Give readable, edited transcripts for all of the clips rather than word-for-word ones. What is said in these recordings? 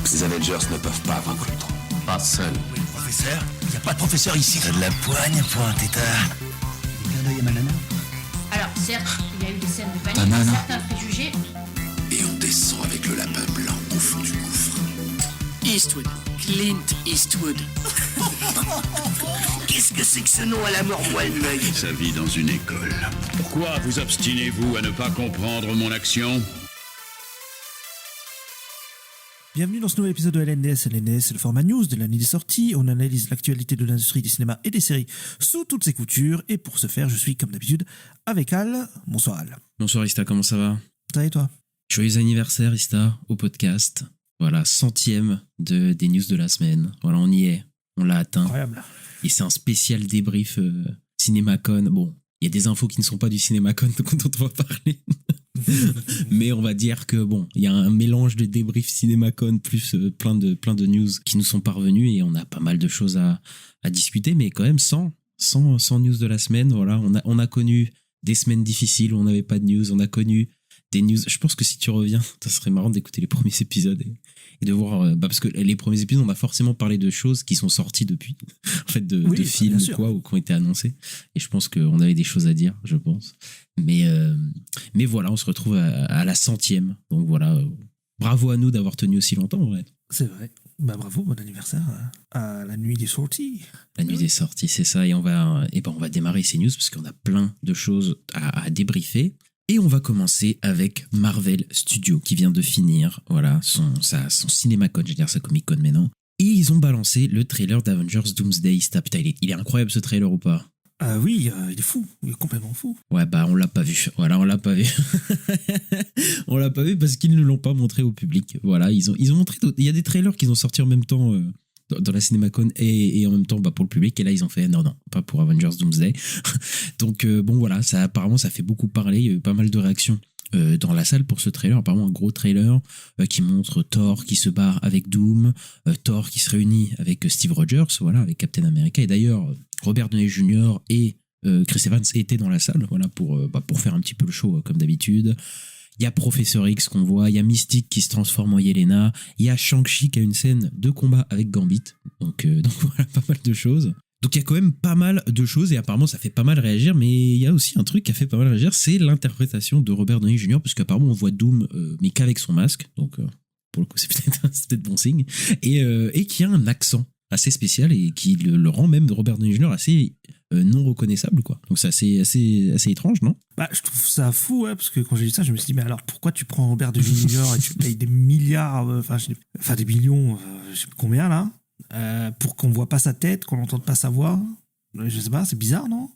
Ces Avengers ne peuvent pas vaincre Ultron. Pas seul. Oui, le professeur. Il n'y a pas de professeur ici. T'as de la poigne, point, tétard. Des clins d'œil à ma nana. Alors, certes, il y a eu des scènes de Ta panique, nana. certains préjugés. Et on descend avec le lapin blanc au fond du gouffre. Eastwood. Clint Eastwood. Qu'est-ce que c'est que ce nom à la mort moelle-l'œil? Sa vie dans une école. Pourquoi vous obstinez-vous à ne pas comprendre mon action? Bienvenue dans ce nouvel épisode de LNDS. LNDS, c'est le format news de l'année des sorties. On analyse l'actualité de l'industrie du cinéma et des séries sous toutes ses coutures. Et pour ce faire, je suis comme d'habitude avec Al. Bonsoir Al. Bonsoir Ista, comment ça va? Ça va et toi? Joyeux anniversaire Ista, au podcast. Voilà, 100e des news de la semaine. Voilà, on y est, on l'a atteint. Incroyable. Et c'est un spécial débrief CinemaCon. Bon, il y a des infos qui ne sont pas du CinemaCon dont on va parler. Mais on va dire que bon, il y a un mélange de débrief CinemaCon plus plein de news qui nous sont parvenus et on a pas mal de choses à discuter, mais quand même 100 news de la semaine. Voilà, on a connu des semaines difficiles où on n'avait pas de news, on a connu des news. Je pense que si tu reviens, ça serait marrant d'écouter les premiers épisodes et de voir, parce que les premiers épisodes, on a forcément parlé de choses qui sont sorties depuis, en fait, de films quoi, ou qui ont été annoncés. Et je pense qu'on avait des choses à dire, je pense. Mais voilà, on se retrouve à la 100e. Donc voilà, bravo à nous d'avoir tenu aussi longtemps, en vrai. C'est vrai. Bah bravo, bon anniversaire à la nuit des sorties. La nuit des sorties, c'est ça. Et on va démarrer ces news parce qu'on a plein de choses à débriefer. Et on va commencer avec Marvel Studios qui vient de finir son CinemaCon, je veux dire sa Comic-Con maintenant. Et ils ont balancé le trailer d'Avengers Doomsday. Putain, il est incroyable ce trailer ou pas? Ah oui, il est fou, il est complètement fou. Ouais, bah on l'a pas vu. Voilà, on l'a pas vu. On l'a pas vu parce qu'ils ne l'ont pas montré au public. Voilà, ils ont montré. Il y a des trailers qu'ils ont sortis en même temps dans la CinemaCon et en même temps pour le public. Et là, ils ont fait non, pas pour Avengers Doomsday. Donc bon, voilà, apparemment, ça fait beaucoup parler. Il y a eu pas mal de réactions dans la salle pour ce trailer. Apparemment, un gros trailer qui montre Thor qui se barre avec Doom, Thor qui se réunit avec Steve Rogers, voilà, avec Captain America. Et d'ailleurs, Robert Downey Jr. et Chris Evans étaient dans la salle, voilà, pour faire un petit peu le show comme d'habitude. Il y a Professeur X qu'on voit, il y a Mystique qui se transforme en Yelena, il y a Shang-Chi qui a une scène de combat avec Gambit. Donc voilà, pas mal de choses. Donc il y a quand même pas mal de choses et apparemment ça fait pas mal réagir, mais il y a aussi un truc qui a fait pas mal réagir, c'est l'interprétation de Robert Downey Jr. parce qu'apparemment on voit Doom mais qu'avec son masque, donc pour le coup c'est peut-être bon signe, et qui a un accent assez spécial et qui le rend même de Robert Downey Jr. assez non reconnaissable, quoi. Donc c'est assez étrange, non? Bah je trouve ça fou, ouais, parce que quand j'ai vu ça, je me suis dit mais alors pourquoi tu prends Robert Downey Jr. et tu payes des milliards, des millions, je sais plus combien là, pour qu'on voit pas sa tête, qu'on n'entende pas sa voix. Je sais pas, c'est bizarre, non?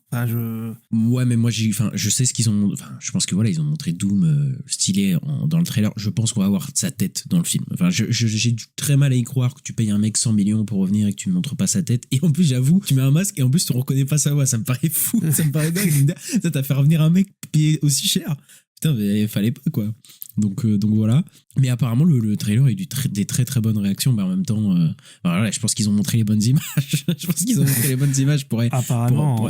Ouais, mais moi je sais ce qu'ils ont. Enfin, je pense que voilà, ils ont montré Doom stylé dans le trailer. Je pense qu'on va voir sa tête dans le film. Enfin, j'ai très mal à y croire que tu payes un mec 100 millions pour revenir et que tu ne montres pas sa tête. Et en plus, j'avoue, tu mets un masque et en plus tu reconnais pas sa voix. Ça me paraît fou, ça me paraît dingue. Ça t'a fait revenir un mec payé aussi cher. Putain, mais fallait pas, quoi. Donc voilà. Mais apparemment, le trailer a eu des très très bonnes réactions. Mais en même temps, voilà, je pense qu'ils ont montré les bonnes images. Apparemment,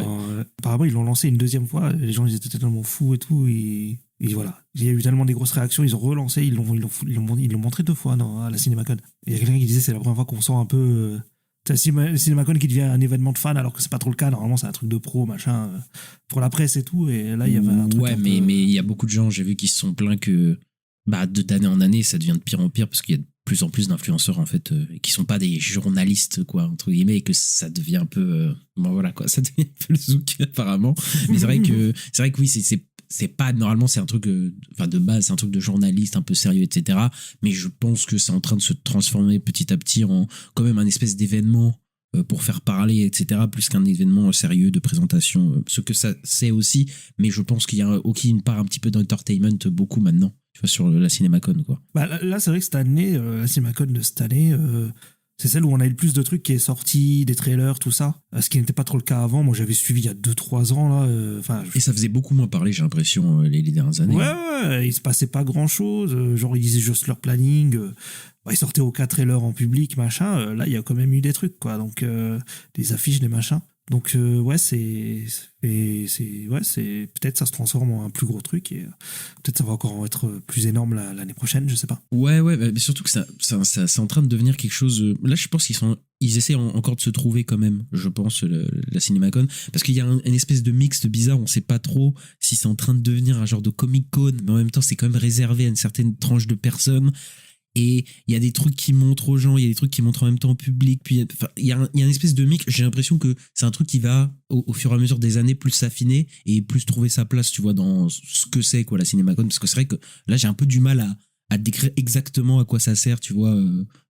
ils l'ont lancé une deuxième fois. Les gens, ils étaient tellement fous et tout. Et voilà. Il y a eu tellement des grosses réactions. Ils ont relancé. Ils l'ont montré 2 fois à la CinemaCon. Et il y a quelqu'un qui disait c'est la première fois qu'on sent un peu. C'est la CinemaCon qui devient un événement de fans alors que c'est pas trop le cas. Normalement, c'est un truc de pro, machin, pour la presse et tout. Et là, il y avait un truc. Ouais, mais il y a beaucoup de gens, j'ai vu, qui se sont plaints que d'année en année, ça devient de pire en pire parce qu'il y a de plus en plus d'influenceurs, en fait, qui sont pas des journalistes, quoi, entre guillemets, et que ça devient un peu. Voilà, quoi, ça devient un peu le zouk, apparemment. Mais c'est vrai que oui, c'est pas normalement, c'est un truc de base, c'est un truc de journaliste un peu sérieux, etc. Mais je pense que c'est en train de se transformer petit à petit en quand même un espèce d'événement pour faire parler, etc., plus qu'un événement sérieux de présentation, ce que ça c'est aussi, mais je pense qu'il y a aussi une part un petit peu d'entertainment beaucoup maintenant, tu vois, sur la CinemaCon, quoi. Là c'est vrai que cette année, la CinemaCon de cette année, c'est celle où on a eu le plus de trucs qui est sorti, des trailers, tout ça. Ce qui n'était pas trop le cas avant. Moi, j'avais suivi il y a 2-3 ans, là. Et ça faisait beaucoup moins parler, j'ai l'impression, les dernières années. Ouais, il se passait pas grand-chose. Genre, ils disaient juste leur planning. Ils sortaient aucun trailer en public, machin. Là, il y a quand même eu des trucs, quoi. Donc, des affiches, des machins. Donc ouais, c'est peut-être ça se transforme en un plus gros truc et peut-être ça va encore être plus énorme l'année prochaine, je sais pas. Ouais, mais surtout que ça c'est en train de devenir quelque chose. Là, je pense ils essaient encore de se trouver quand même, je pense, la CinemaCon, parce qu'il y a une espèce de mix bizarre, on sait pas trop si c'est en train de devenir un genre de Comic-Con, mais en même temps, c'est quand même réservé à une certaine tranche de personnes. Et il y a des trucs qui montrent aux gens, il y a des trucs qui montrent en même temps au public. Puis il y a une espèce de mix. J'ai l'impression que c'est un truc qui va, au fur et à mesure des années, plus s'affiner et plus trouver sa place, tu vois, dans ce que c'est, quoi, la CinemaCon. Parce que c'est vrai que là, j'ai un peu du mal à décrire exactement à quoi ça sert, tu vois,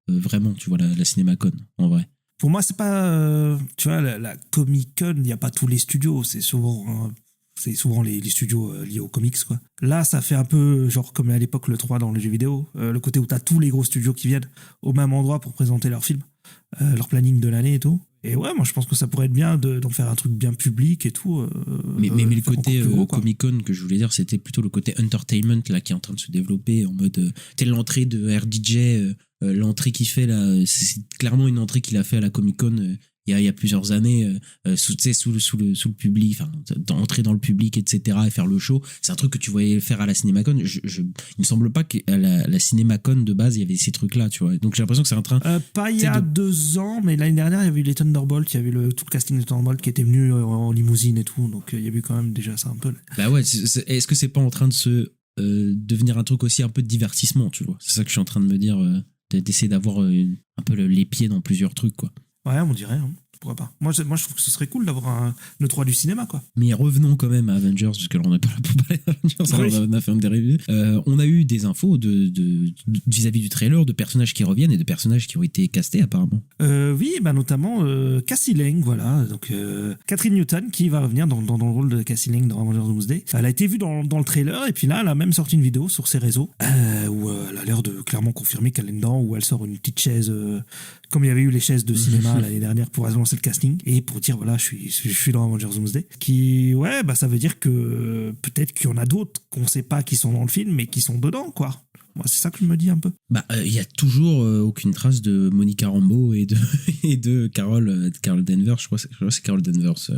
vraiment, tu vois, la CinemaCon, en vrai. Pour moi, c'est pas, tu vois, la Comic-Con, il n'y a pas tous les studios. C'est souvent les studios liés aux comics, quoi. Là, ça fait un peu genre comme à l'époque le 3 dans les jeux vidéo, le côté où t'as tous les gros studios qui viennent au même endroit pour présenter leurs films, leur planning de l'année et tout. Et ouais, moi je pense que ça pourrait être bien d'en faire un truc bien public et tout. Mais le côté gros, Comic-Con que je voulais dire, c'était plutôt le côté entertainment là qui est en train de se développer en mode telle l'entrée de RDJ, l'entrée qu'il fait là, c'est clairement une entrée qu'il a fait à la Comic-Con. Il y a plusieurs années, sous le public, enfin, entrer dans le public, etc., et faire le show. C'est un truc que tu voyais faire à la CinemaCon. Il me semble pas qu'à la CinemaCon de base, il y avait ces trucs-là, tu vois. Donc j'ai l'impression que c'est en train. Pas il y a 2 ans, mais l'année dernière, il y avait eu les Thunderbolts, il y avait tout le casting des Thunderbolts qui était venu en limousine et tout. Donc il y avait eu quand même déjà ça un peu. Bah ouais, est-ce que c'est pas en train de se devenir un truc aussi un peu de divertissement, tu vois? C'est ça que je suis en train de me dire, d'essayer d'avoir un peu les pieds dans plusieurs trucs, quoi. Ouais, on dirait, hein. Pourquoi pas. Moi, je trouve que ce serait cool d'avoir un E3 du cinéma, quoi. Mais revenons quand même à Avengers, parce que là, on n'est pas là pour parler d'Avengers, Oui. on a fait des reviews. On a eu des infos vis-à-vis du trailer, de personnages qui reviennent et de personnages qui ont été castés, apparemment. Oui, bah notamment Cassie Lang, voilà. Donc, Catherine Newton qui va revenir dans le rôle de Cassie Lang dans Avengers Doomsday. Elle a été vue dans le trailer, et puis là, elle a même sorti une vidéo sur ses réseaux, où elle a l'air de clairement confirmer qu'elle est dedans, où elle sort une petite chaise, comme il y avait eu les chaises de cinéma l'année dernière pour lancer le casting, et pour dire voilà, je suis dans Avengers Doomsday. Qui, ouais, bah ça veut dire que peut-être qu'il y en a d'autres qu'on sait pas qui sont dans le film, mais qui sont dedans, quoi. Moi, c'est ça que je me dis un peu. Bah, il y a toujours aucune trace de Monica Rambeau et de Carol Danvers, je crois que c'est Carol Danvers.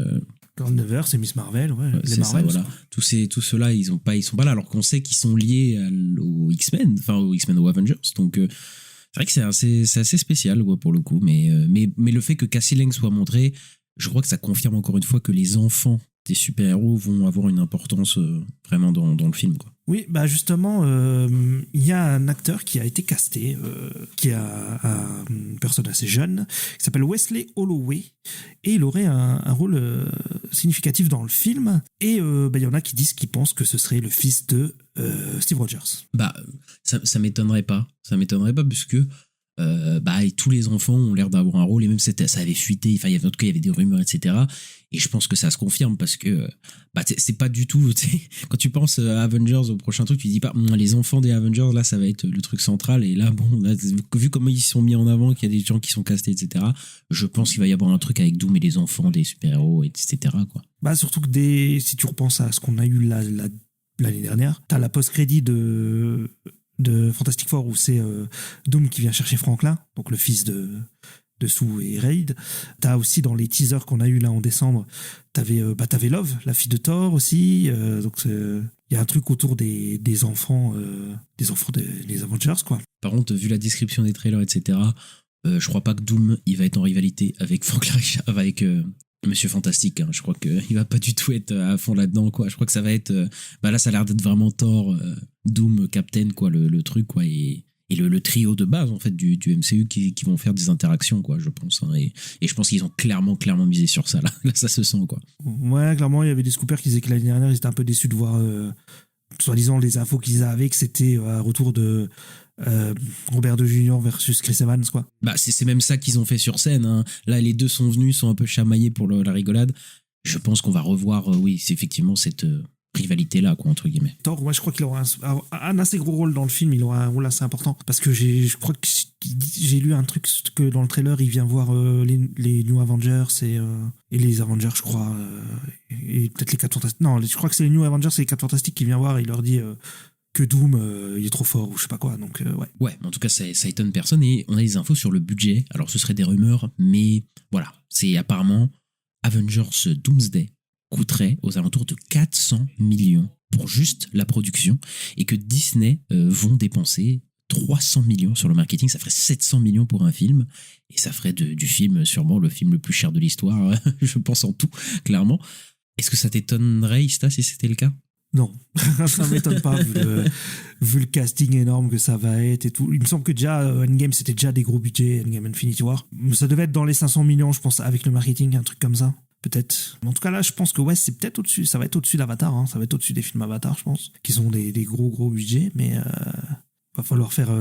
Carol Danvers, c'est Miss Marvel, ouais. Les C'est Marvels. ça, voilà. Tous ceux-là, ils sont pas là, alors qu'on sait qu'ils sont liés aux X-Men, aux Avengers. Donc, c'est vrai que c'est assez spécial, quoi, pour le coup. Mais le fait que Cassie Lang soit montrée, je crois que ça confirme encore une fois que les enfants des super-héros vont avoir une importance vraiment dans le film, quoi. Oui, bah justement, il y a un acteur qui a été casté, qui a une personne assez jeune, qui s'appelle Wesley Holloway, et il aurait un rôle significatif dans le film. Et bah, il y en a qui pensent que ce serait le fils de Steve Rogers. Bah, ça m'étonnerait pas. Ça m'étonnerait pas, puisque et tous les enfants ont l'air d'avoir un rôle, et même ça avait fuité, enfin, en tout cas il y avait des rumeurs, etc. Et je pense que ça se confirme, parce que c'est pas du tout, quand tu penses à Avengers, au prochain truc, tu dis pas les enfants des Avengers, là ça va être le truc central. Et là, bon, là, vu comment ils sont mis en avant, qu'il y a des gens qui sont castés, etc., je pense qu'il va y avoir un truc avec Doom et les enfants des super-héros, etc., quoi. Bah surtout que si tu repenses à ce qu'on a eu l'année dernière, t'as la post-crédit de Fantastic Four où c'est Doom qui vient chercher Franklin, donc le fils de Sue et Reid. T'as aussi dans les teasers qu'on a eu là en décembre, t'avais Love, la fille de Thor aussi. Donc il y a un truc autour des enfants des Avengers, quoi. Par contre, vu la description des trailers, etc., je crois pas que Doom il va être en rivalité avec Franklin Richard, avec Monsieur Fantastique, hein. Je crois qu'il va pas du tout être à fond là-dedans, quoi. Je crois que ça va être là ça a l'air d'être vraiment Thor, Doom, Captain, quoi, le truc, quoi, et le trio de base en fait du MCU qui vont faire des interactions, quoi, je pense, hein. Et je pense qu'ils ont clairement misé sur ça, là ça se sent, quoi. Ouais, clairement, il y avait des scoopers qui disaient que l'année dernière ils étaient un peu déçus de voir soi-disant les infos qu'ils avaient, que c'était un retour de Robert Downey Jr. versus Chris Evans, quoi. Bah c'est même ça qu'ils ont fait sur scène, hein. Là les deux sont venus, sont un peu chamaillés pour la rigolade. Je pense qu'on va revoir oui, c'est effectivement cette rivalité là, quoi, entre guillemets. Thor, ouais, je crois qu'il aura un assez gros rôle dans le film, il aura un rôle assez important, parce que je crois que j'ai lu un truc que dans le trailer il vient voir les New Avengers et les Avengers, je crois, et peut-être les 4 Fantastiques. Non, je crois que c'est les New Avengers et les 4 Fantastiques qui vient voir, et il leur dit que Doom il est trop fort ou je sais pas quoi, donc ouais. Ouais, en tout cas ça étonne personne, et on a des infos sur le budget. Alors ce serait des rumeurs, mais voilà, c'est apparemment Avengers Doomsday coûterait aux alentours de 400 millions pour juste la production et que Disney vont dépenser 300 millions sur le marketing, ça ferait 700 millions pour un film et ça ferait du film sûrement le film le plus cher de l'histoire, je pense en tout, clairement. Est-ce que ça t'étonnerait, Ista, si c'était le cas? Non, ça m'étonne pas vu le casting énorme que ça va être et tout. Il me semble que déjà Endgame c'était déjà des gros budgets, Endgame Infinity War. Ça devait être dans les 500 millions, je pense, avec le marketing, un truc comme ça. Peut-être. En tout cas là, je pense que ouais, c'est peut-être au-dessus. Ça va être au-dessus d'Avatar. Ça va être au-dessus des films Avatar, je pense, qui sont des gros budgets, mais va falloir faire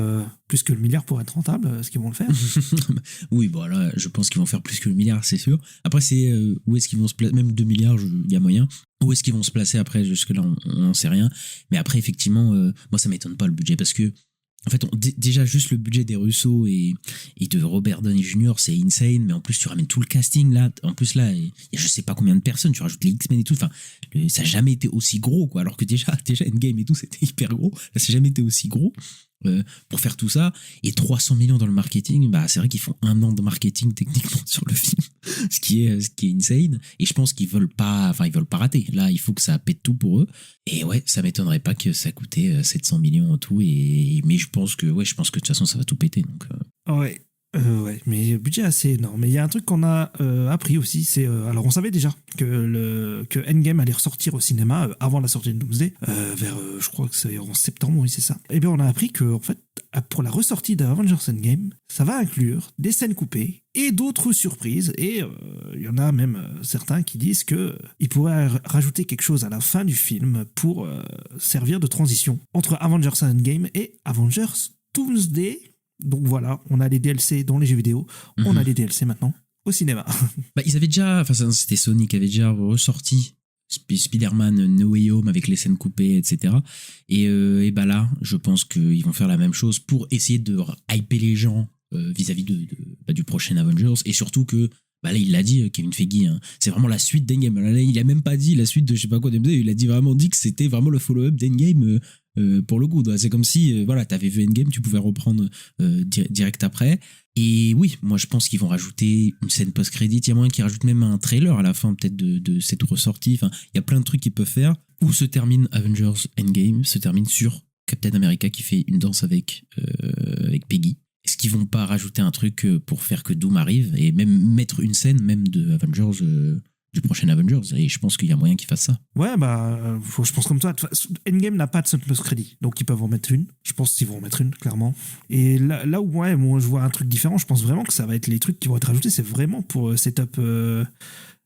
plus que le milliard pour être rentable. Est-ce qu'ils vont le faire? Oui, bon là, je pense qu'ils vont faire plus que le milliard, c'est sûr. Après, c'est où est-ce qu'ils vont se placer? Même 2 milliards, il y a moyen. Où est-ce qu'ils vont se placer après? Jusque-là, on n'en sait rien. Mais après, effectivement, moi, ça m'étonne pas le budget parce que, en fait, déjà, juste le budget des Russo et de Robert Downey Jr., c'est insane. Mais en plus, tu ramènes tout le casting là. En plus, là, il y a je sais pas combien de personnes. Tu rajoutes les X-Men et tout. Enfin, ça n'a jamais été aussi gros, quoi. Alors que déjà Endgame et tout, c'était hyper gros. Là, ça n'a jamais été aussi gros. Pour faire tout ça et 300 millions dans le marketing, bah c'est vrai qu'ils font 1 an de marketing techniquement sur le film, ce qui est insane. Et je pense qu'ils veulent pas rater. Là, il faut que ça pète tout pour eux. Et ouais, ça m'étonnerait pas que ça coûtait 700 millions en tout. Mais je pense que de toute façon ça va tout péter. Donc ouais. Ouais, mais le budget est assez énorme. Mais il y a un truc qu'on a appris aussi, c'est alors on savait déjà que Endgame allait ressortir au cinéma avant la sortie de Doomsday, vers je crois que c'est en septembre, oui c'est ça. Et bien on a appris que en fait pour la ressortie d'Avengers Endgame, ça va inclure des scènes coupées et d'autres surprises. Et il y en a même certains qui disent que ils pourraient rajouter quelque chose à la fin du film pour servir de transition entre Avengers Endgame et Avengers Doomsday. Donc voilà, on a les DLC dans les jeux vidéo, on a les DLC maintenant au cinéma. Bah, ils avaient déjà, enfin c'était Sony qui avait déjà ressorti Spider-Man No Way Home avec les scènes coupées, etc. Et bah là, je pense qu'ils vont faire la même chose pour essayer de hyper les gens vis-à-vis du prochain Avengers. Et surtout que, bah là il l'a dit, Kevin Feige, hein, c'est vraiment la suite d'Endgame. Là, il a même pas dit la suite de je sais pas quoi d'Endgame, il a vraiment dit que c'était vraiment le follow-up d'Endgame. Pour le coup, c'est comme si voilà, t'avais vu Endgame, tu pouvais reprendre direct après. Et oui, moi je pense qu'ils vont rajouter une scène post-crédit. Il y a moyen qu'ils rajoutent même un trailer à la fin peut-être de cette ressortie. Enfin, il y a plein de trucs qu'ils peuvent faire. Où se termine Avengers Endgame, se termine sur Captain America qui fait une danse avec Peggy. Est-ce qu'ils vont pas rajouter un truc pour faire que Doom arrive et même mettre une scène même de Avengers du prochain Avengers? Et je pense qu'il y a moyen qu'ils fassent ça. Ouais, bah, je pense comme toi. Endgame n'a pas de scène post-crédit, donc ils peuvent en mettre une. Je pense qu'ils vont en mettre une, clairement. Et là où ouais, moi je vois un truc différent, je pense vraiment que ça va être les trucs qui vont être rajoutés, c'est vraiment pour setup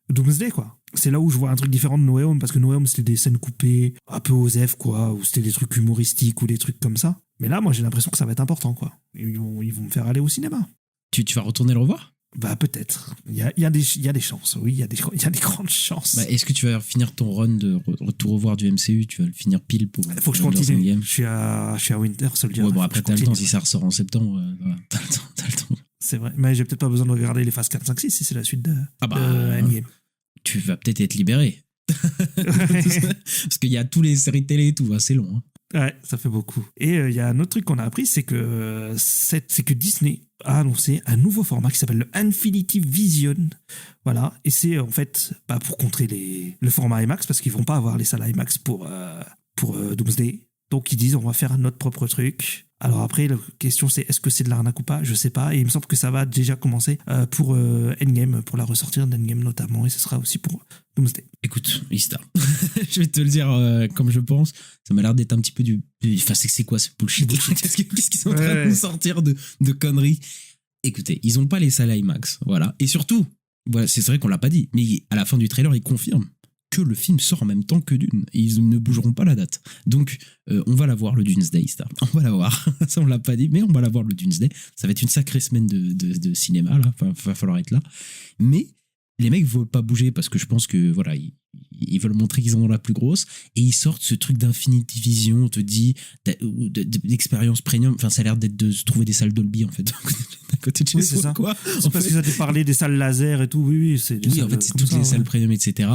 Doomsday, quoi. C'est là où je vois un truc différent de No Way Home, parce que No Way Home c'était des scènes coupées, un peu osef, quoi, ou c'était des trucs humoristiques ou des trucs comme ça. Mais là, moi j'ai l'impression que ça va être important, quoi. Ils vont me faire aller au cinéma. Tu vas retourner le revoir? Bah peut-être. Il y a des chances, oui, il y a des grandes chances. Bah, est-ce que tu vas finir ton run de tout revoir du MCU? Tu vas le finir pile pour... Faut que je continue. Je suis à Winter Soldier. Ouais, bon, après t'as le temps, si ça ressort en septembre, voilà, t'as le temps. C'est vrai, mais j'ai peut-être pas besoin de regarder les phases 4, 5, 6 si c'est la suite de Endgame. Tu vas peut-être être libéré. Parce qu'il y a tous les séries de télé et tout, hein, c'est long. Hein. Ouais, ça fait beaucoup. Et il y a un autre truc qu'on a appris, c'est que Disney a annoncé un nouveau format qui s'appelle le Infinity Vision. Voilà, et c'est en fait pour contrer le format IMAX, parce qu'ils vont pas avoir les salles IMAX pour Doomsday. Donc ils disent on va faire notre propre truc. Alors après, la question c'est est-ce que c'est de l'arnaque ou pas? Je sais pas. Et il me semble que ça va déjà commencer pour Endgame, pour la ressortir d'Endgame notamment, et ce sera aussi pour Doomsday. Écoute, Ista, je vais te le dire comme je pense. Ça m'a l'air d'être un petit peu Enfin, c'est quoi ce bullshit? Qu'est-ce qu'ils sont en train de nous sortir de conneries? Écoutez, ils ont pas les salles IMAX, voilà. Et surtout, voilà, c'est vrai qu'on l'a pas dit, mais à la fin du trailer, ils confirment que le film sort en même temps que Dune. Et ils ne bougeront pas la date. Donc, on va la voir le Doomsday, Star. On va la voir. Ça, on l'a pas dit, mais on va la voir le Doomsday. Ça va être une sacrée semaine de cinéma, là. Enfin, va falloir être là. Mais les mecs veulent pas bouger parce que je pense que, voilà, ils veulent montrer qu'ils en ont la plus grosse. Et ils sortent ce truc d'Infinity Vision, on te dit, d'expérience premium. Enfin, ça a l'air d'être de se trouver des salles Dolby, en fait. À côté de chez c'est ça. Quoi. C'est parce qu'ils ont parlé des salles laser et tout. Oui, c'est des salles en fait, c'est toutes ça, les salles premium, etc.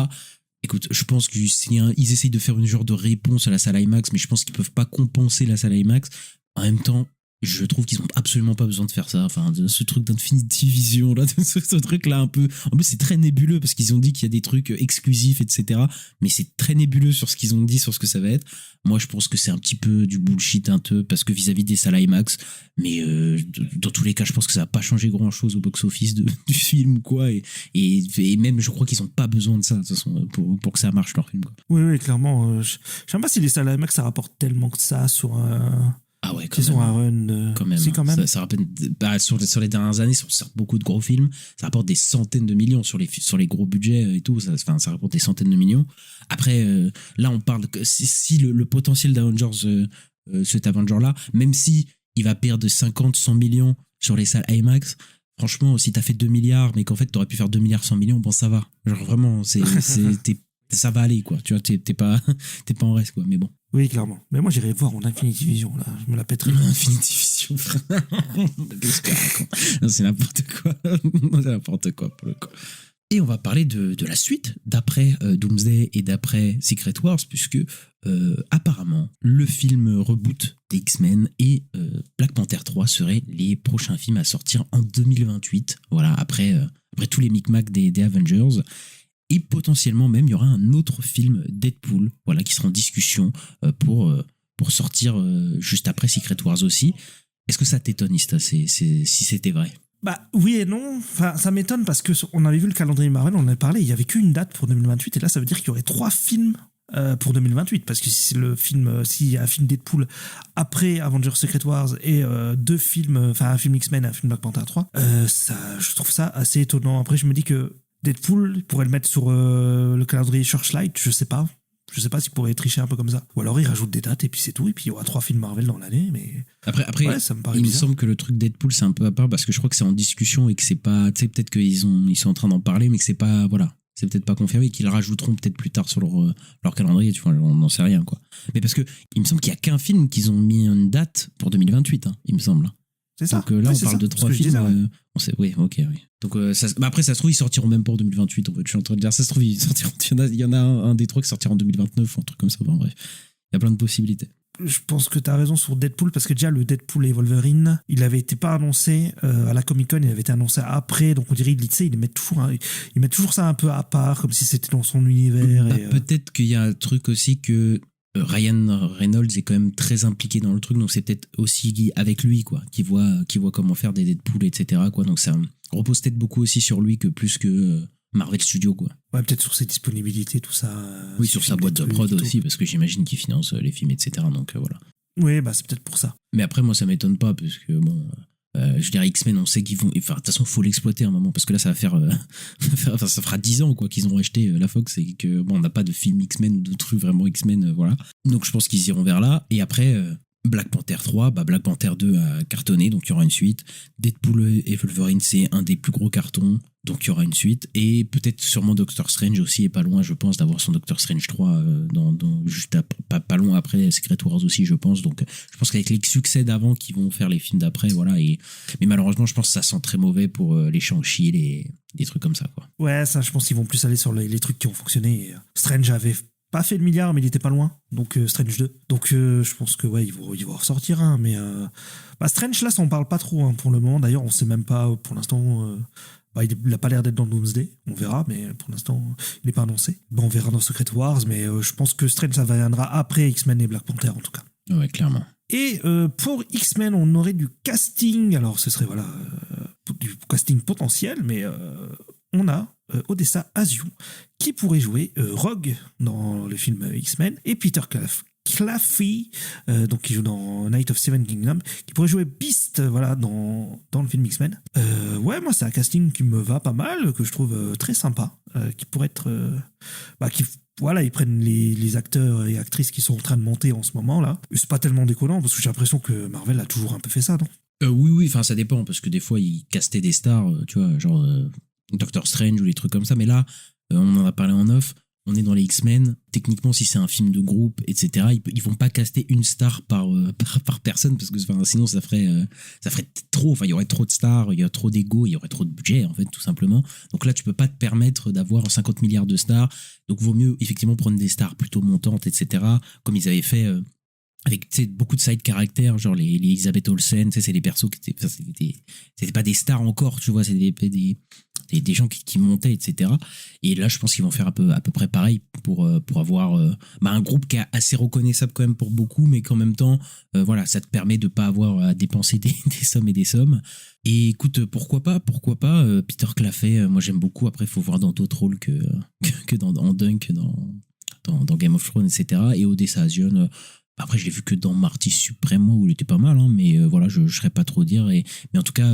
Écoute, je pense qu'ils essayent de faire une genre de réponse à la salle IMAX, mais je pense qu'ils peuvent pas compenser la salle IMAX. En même temps, Je trouve qu'ils ont absolument pas besoin de faire ça. Enfin, ce truc d'Infinity Vision, là, ce truc-là un peu. En plus, c'est très nébuleux parce qu'ils ont dit qu'il y a des trucs exclusifs, etc. Mais c'est très nébuleux sur ce qu'ils ont dit, sur ce que ça va être. Moi, je pense que c'est un petit peu du bullshit parce que vis-à-vis des salles IMAX. Mais dans tous les cas, je pense que ça va pas changer grand-chose au box-office du film ou quoi. Et même, je crois qu'ils ont pas besoin de ça, de toute façon, pour que ça marche leur film, quoi. Oui, clairement. Je sais pas si les salles IMAX, ça rapporte tellement que ça sur un. Ah ouais, quand même. Un run. Quand même. Si, quand même. Ça rappelle, sur les dernières années, sur beaucoup de gros films, ça rapporte des centaines de millions sur les gros budgets et tout. Ça rapporte des centaines de millions. Après, là, on parle que si le potentiel d'Avengers, cet Avenger-là, même si il va perdre 50, 100 millions sur les salles IMAX, franchement, si t'as fait 2 milliards, mais qu'en fait, t'aurais pu faire 2 milliards 100 millions, bon, ça va. Genre, vraiment, ça va aller, quoi. Tu vois, t'es pas en reste, quoi. Mais bon. Oui, clairement. Mais moi, j'irai voir en Infinity Vision, là. Je me la pèterai. Infinity Vision, frère. Qu'est-ce que tu racontes ? Non, c'est n'importe quoi. C'est n'importe quoi, pour le coup. Et on va parler de la suite, d'après Doomsday et d'après Secret Wars, puisque apparemment, le film reboot des X-Men et Black Panther 3 seraient les prochains films à sortir en 2028. Voilà, après tous les micmacs des Avengers. Et potentiellement même, il y aura un autre film Deadpool, voilà, qui sera en discussion pour sortir juste après Secret Wars aussi. Est-ce que ça t'étonne, Ista, si c'était vrai ? Bah oui et non. Enfin, ça m'étonne parce que on avait vu le calendrier Marvel, on en avait parlé, il y avait qu'une date pour 2028 et là ça veut dire qu'il y aurait 3 films pour 2028 parce que si c'est le film, s'il y a un film Deadpool après Avengers Secret Wars et 2 films, enfin un film X-Men et un film Black Panther 3, je trouve ça assez étonnant. Après je me dis que Deadpool pourrait le mettre sur le calendrier Searchlight, je sais pas s'il pourrait tricher un peu comme ça. Ou alors il rajoute des dates et puis c'est tout. Et puis il y aura 3 films Marvel dans l'année. Mais après ouais, ça me paraît il bizarre. me semble que le truc Deadpool c'est un peu à part parce que je crois que c'est en discussion et que c'est pas. Tu sais, peut-être qu'ils sont en train d'en parler, mais que c'est pas. Voilà. C'est peut-être pas confirmé, qu'ils le rajouteront peut-être plus tard sur leur calendrier, tu vois, on n'en sait rien, quoi. Mais parce que il me semble qu'il y a qu'un film qu'ils ont mis une date pour 2028, hein, il me semble. C'est ça. Donc là, ouais, on parle de 3 films. Disais, ouais. On sait, oui, ok, oui. Donc après, ça se trouve, ils sortiront même pas en 2028. En fait, je suis en train de dire, ça se trouve, ils sortiront. Il y en a un des 3 qui sortira en 2029 ou un truc comme ça. Enfin, bref, il y a plein de possibilités. Je pense que t'as raison sur Deadpool parce que déjà le Deadpool et Wolverine, il avait été pas annoncé à la Comic Con, il avait été annoncé après, donc on dirait, tu sais, ils mettent toujours ça un peu à part, comme si c'était dans son univers. Peut-être qu'il y a un truc aussi que Ryan Reynolds est quand même très impliqué dans le truc, donc c'est peut-être aussi avec lui, quoi, qui voit comment faire des Deadpool, etc., quoi. Donc ça repose peut-être beaucoup aussi sur lui que plus que Marvel Studios, quoi. Ouais, peut-être sur ses disponibilités, tout ça. Oui, sur sa boîte de prod aussi, parce que j'imagine qu'il finance les films, etc. Donc voilà. Oui, bah c'est peut-être pour ça. Mais après, moi, ça m'étonne pas, parce que bon, je dirais X-Men, on sait qu'ils vont. Enfin, de toute façon, faut l'exploiter à un moment, parce que là, ça va faire. Ça fera 10 ans, quoi, qu'ils ont acheté la Fox, et que bon, on n'a pas de film X-Men ou de trucs vraiment X-Men, voilà. Donc je pense qu'ils iront vers là. Et après. Black Panther 3, Black Panther 2 a cartonné, donc il y aura une suite. Deadpool et Wolverine, c'est un des plus gros cartons, donc il y aura une suite. Et peut-être sûrement Doctor Strange aussi est pas loin, je pense, d'avoir son Doctor Strange 3 juste pas loin après Secret Wars aussi, je pense. Donc je pense qu'avec les succès d'avant qui vont faire les films d'après, voilà. Mais malheureusement, je pense que ça sent très mauvais pour les Shang-Chi, les trucs comme ça, quoi. Ouais, ça, je pense qu'ils vont plus aller sur les trucs qui ont fonctionné. Strange avait pas fait le milliard, mais il était pas loin. Donc Strange 2. Donc je pense que ouais, ils vont ressortir un. Mais Strange là, ça on parle pas trop hein, pour le moment. D'ailleurs, on sait même pas pour l'instant. Il a pas l'air d'être dans Doomsday. On verra, mais pour l'instant, il est pas annoncé. On verra dans Secret Wars, mais je pense que Strange ça viendra après X-Men et Black Panther en tout cas. Ouais, clairement. Et pour X-Men, on aurait du casting. Alors ce serait du casting potentiel, mais on a Odessa A'ziou qui pourrait jouer Rogue dans le film X-Men et Peter Claffey donc qui joue dans Night of Seven Kingdoms qui pourrait jouer Beast voilà dans le film X-Men. Ouais, moi c'est un casting qui me va pas mal, que je trouve très sympa, qui pourrait être voilà, ils prennent les acteurs et actrices qui sont en train de monter en ce moment là. C'est pas tellement déconnant parce que j'ai l'impression que Marvel a toujours un peu fait ça, non? Oui, enfin ça dépend parce que des fois ils castaient des stars, tu vois, genre Doctor Strange ou les trucs comme ça, mais là on en a parlé en off, on est dans les X-Men, techniquement si c'est un film de groupe, etc., ils vont pas caster une star par personne parce que sinon ça ferait trop, enfin il y aurait trop de stars, il y aurait trop d'ego, il y aurait trop de budget en fait tout simplement. Donc là tu peux pas te permettre d'avoir 50 milliards de stars, donc vaut mieux effectivement prendre des stars plutôt montantes, etc., comme ils avaient fait avec tu sais, beaucoup de side caractères, genre les Elizabeth Olsen, tu sais, c'est des persos qui étaient, enfin, c'était pas des stars encore, tu vois, c'est des gens qui montaient, etc. Et là, je pense qu'ils vont faire à peu près pareil pour avoir un groupe qui est assez reconnaissable quand même pour beaucoup, mais qu'en même temps, voilà, ça te permet de pas avoir à dépenser des sommes et des sommes. Et écoute, pourquoi pas Peter Claffey, moi j'aime beaucoup. Après, il faut voir dans d'autres rôles que en Dunk, dans Game of Thrones, etc. Et Odessa Asian, après, je l'ai vu que dans Marty Supremo, où il était pas mal, hein, mais voilà, je ne saurais pas trop dire. Mais en tout cas,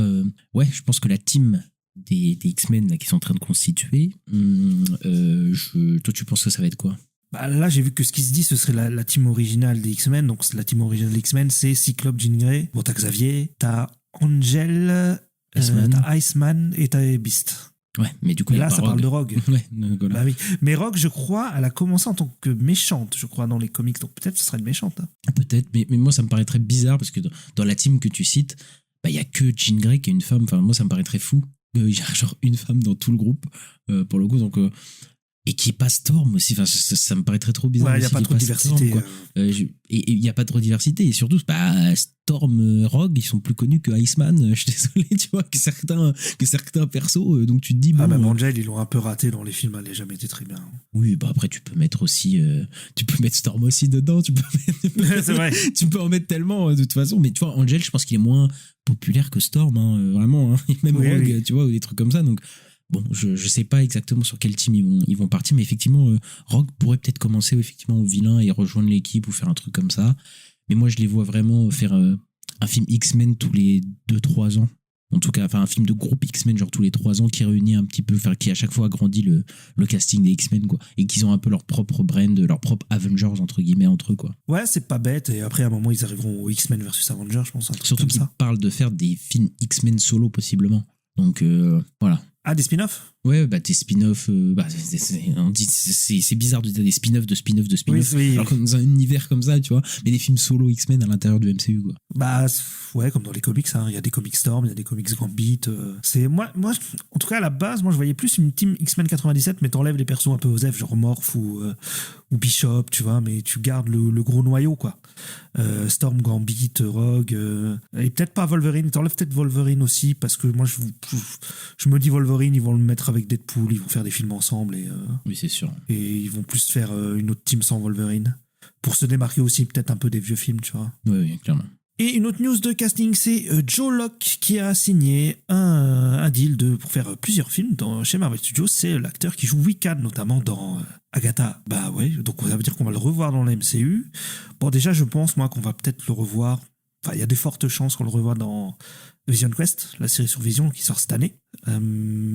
ouais, je pense que la team des X-Men là, qui sont en train de constituer, toi, tu penses que ça va être quoi? Bah là, j'ai vu que ce qui se dit, ce serait la team originale des X-Men. Donc, la team originale des X-Men, c'est Cyclope, Jean Grey. Bon, t'as Xavier, t'as Angel, t'as Iceman et t'as Beast. Ouais, mais du coup, là, ça parle de Rogue. Ouais, voilà. Bah oui. Mais Rogue, je crois, elle a commencé en tant que méchante, je crois, dans les comics. Donc peut-être ce serait une méchante. Hein. Peut-être, mais moi, ça me paraît très bizarre parce que dans la team que tu cites, il y a que Jean Grey qui est une femme. Enfin, moi, ça me paraît très fou. Il y a genre une femme dans tout le groupe, pour le coup. Donc, et qui passe Storm aussi. Enfin, ça me paraît trop bizarre. Ouais, il n'y a pas trop de diversité. Et il n'y a pas trop de diversité. Et surtout, Storm, Rogue, ils sont plus connus que Iceman. Je suis désolé, tu vois, que certains persos. Donc tu te dis. Bon, même bon, Angel, ils l'ont un peu raté dans les films. Elle n'a jamais été très bien. Oui, après, tu peux mettre aussi. Tu peux mettre Storm aussi dedans. Tu peux c'est vrai. Tu peux en mettre tellement, de toute façon. Mais tu vois, Angel, je pense qu'il est moins populaire que Storm, hein, vraiment. Hein. Même Rogue, oui. Tu vois, ou des trucs comme ça. Donc. Bon, je sais pas exactement sur quel team ils vont partir, mais effectivement, Rogue pourrait peut-être commencer effectivement au vilain et rejoindre l'équipe ou faire un truc comme ça. Mais moi, je les vois vraiment faire un film X-Men tous les 2-3 ans. En tout cas, enfin un film de groupe X-Men genre tous les 3 ans qui réunit un petit peu, qui à chaque fois agrandit le casting des X-Men, quoi. Et qu'ils ont un peu leur propre brand, leur propre Avengers, entre guillemets, entre eux, quoi. Ouais, c'est pas bête. Et après, à un moment, ils arriveront au X-Men versus Avengers, je pense. Surtout qu'ils parlent de faire des films X-Men solo, possiblement. Donc, voilà. Ah, des spin-offs? Ouais, des spin-offs. On dit, c'est bizarre de dire des spin-offs de spin-offs de spin-offs. Oui. Alors que dans un univers comme ça, tu vois, mais des films solo X-Men à l'intérieur du MCU, quoi. Bah, ouais, comme dans les comics, hein. Il y a des comics Storm, il y a des comics Gambit. C'est moi, en tout cas, à la base, moi, je voyais plus une team X-Men 97, mais t'enlèves les persos un peu osef, genre Morph ou Bishop, tu vois, mais tu gardes le gros noyau, quoi. Storm, Gambit, Rogue, et peut-être pas Wolverine. T'enlèves peut-être Wolverine aussi, parce que moi, je me dis Wolverine, ils vont le mettre avec Deadpool, ils vont faire des films ensemble et oui, c'est sûr. Et ils vont plus faire une autre team sans Wolverine pour se démarquer aussi peut-être un peu des vieux films, tu vois. Oui, clairement. Et une autre news de casting, c'est Joe Locke qui a signé un deal pour faire plusieurs films chez Marvel Studios. C'est l'acteur qui joue Wiccan, notamment dans Agatha. Bah ouais, donc ça veut dire qu'on va le revoir dans la MCU. Bon, déjà, je pense, moi, qu'on va peut-être le revoir. Enfin, il y a de fortes chances qu'on le revoie dans Vision Quest, la série sur Vision qui sort cette année.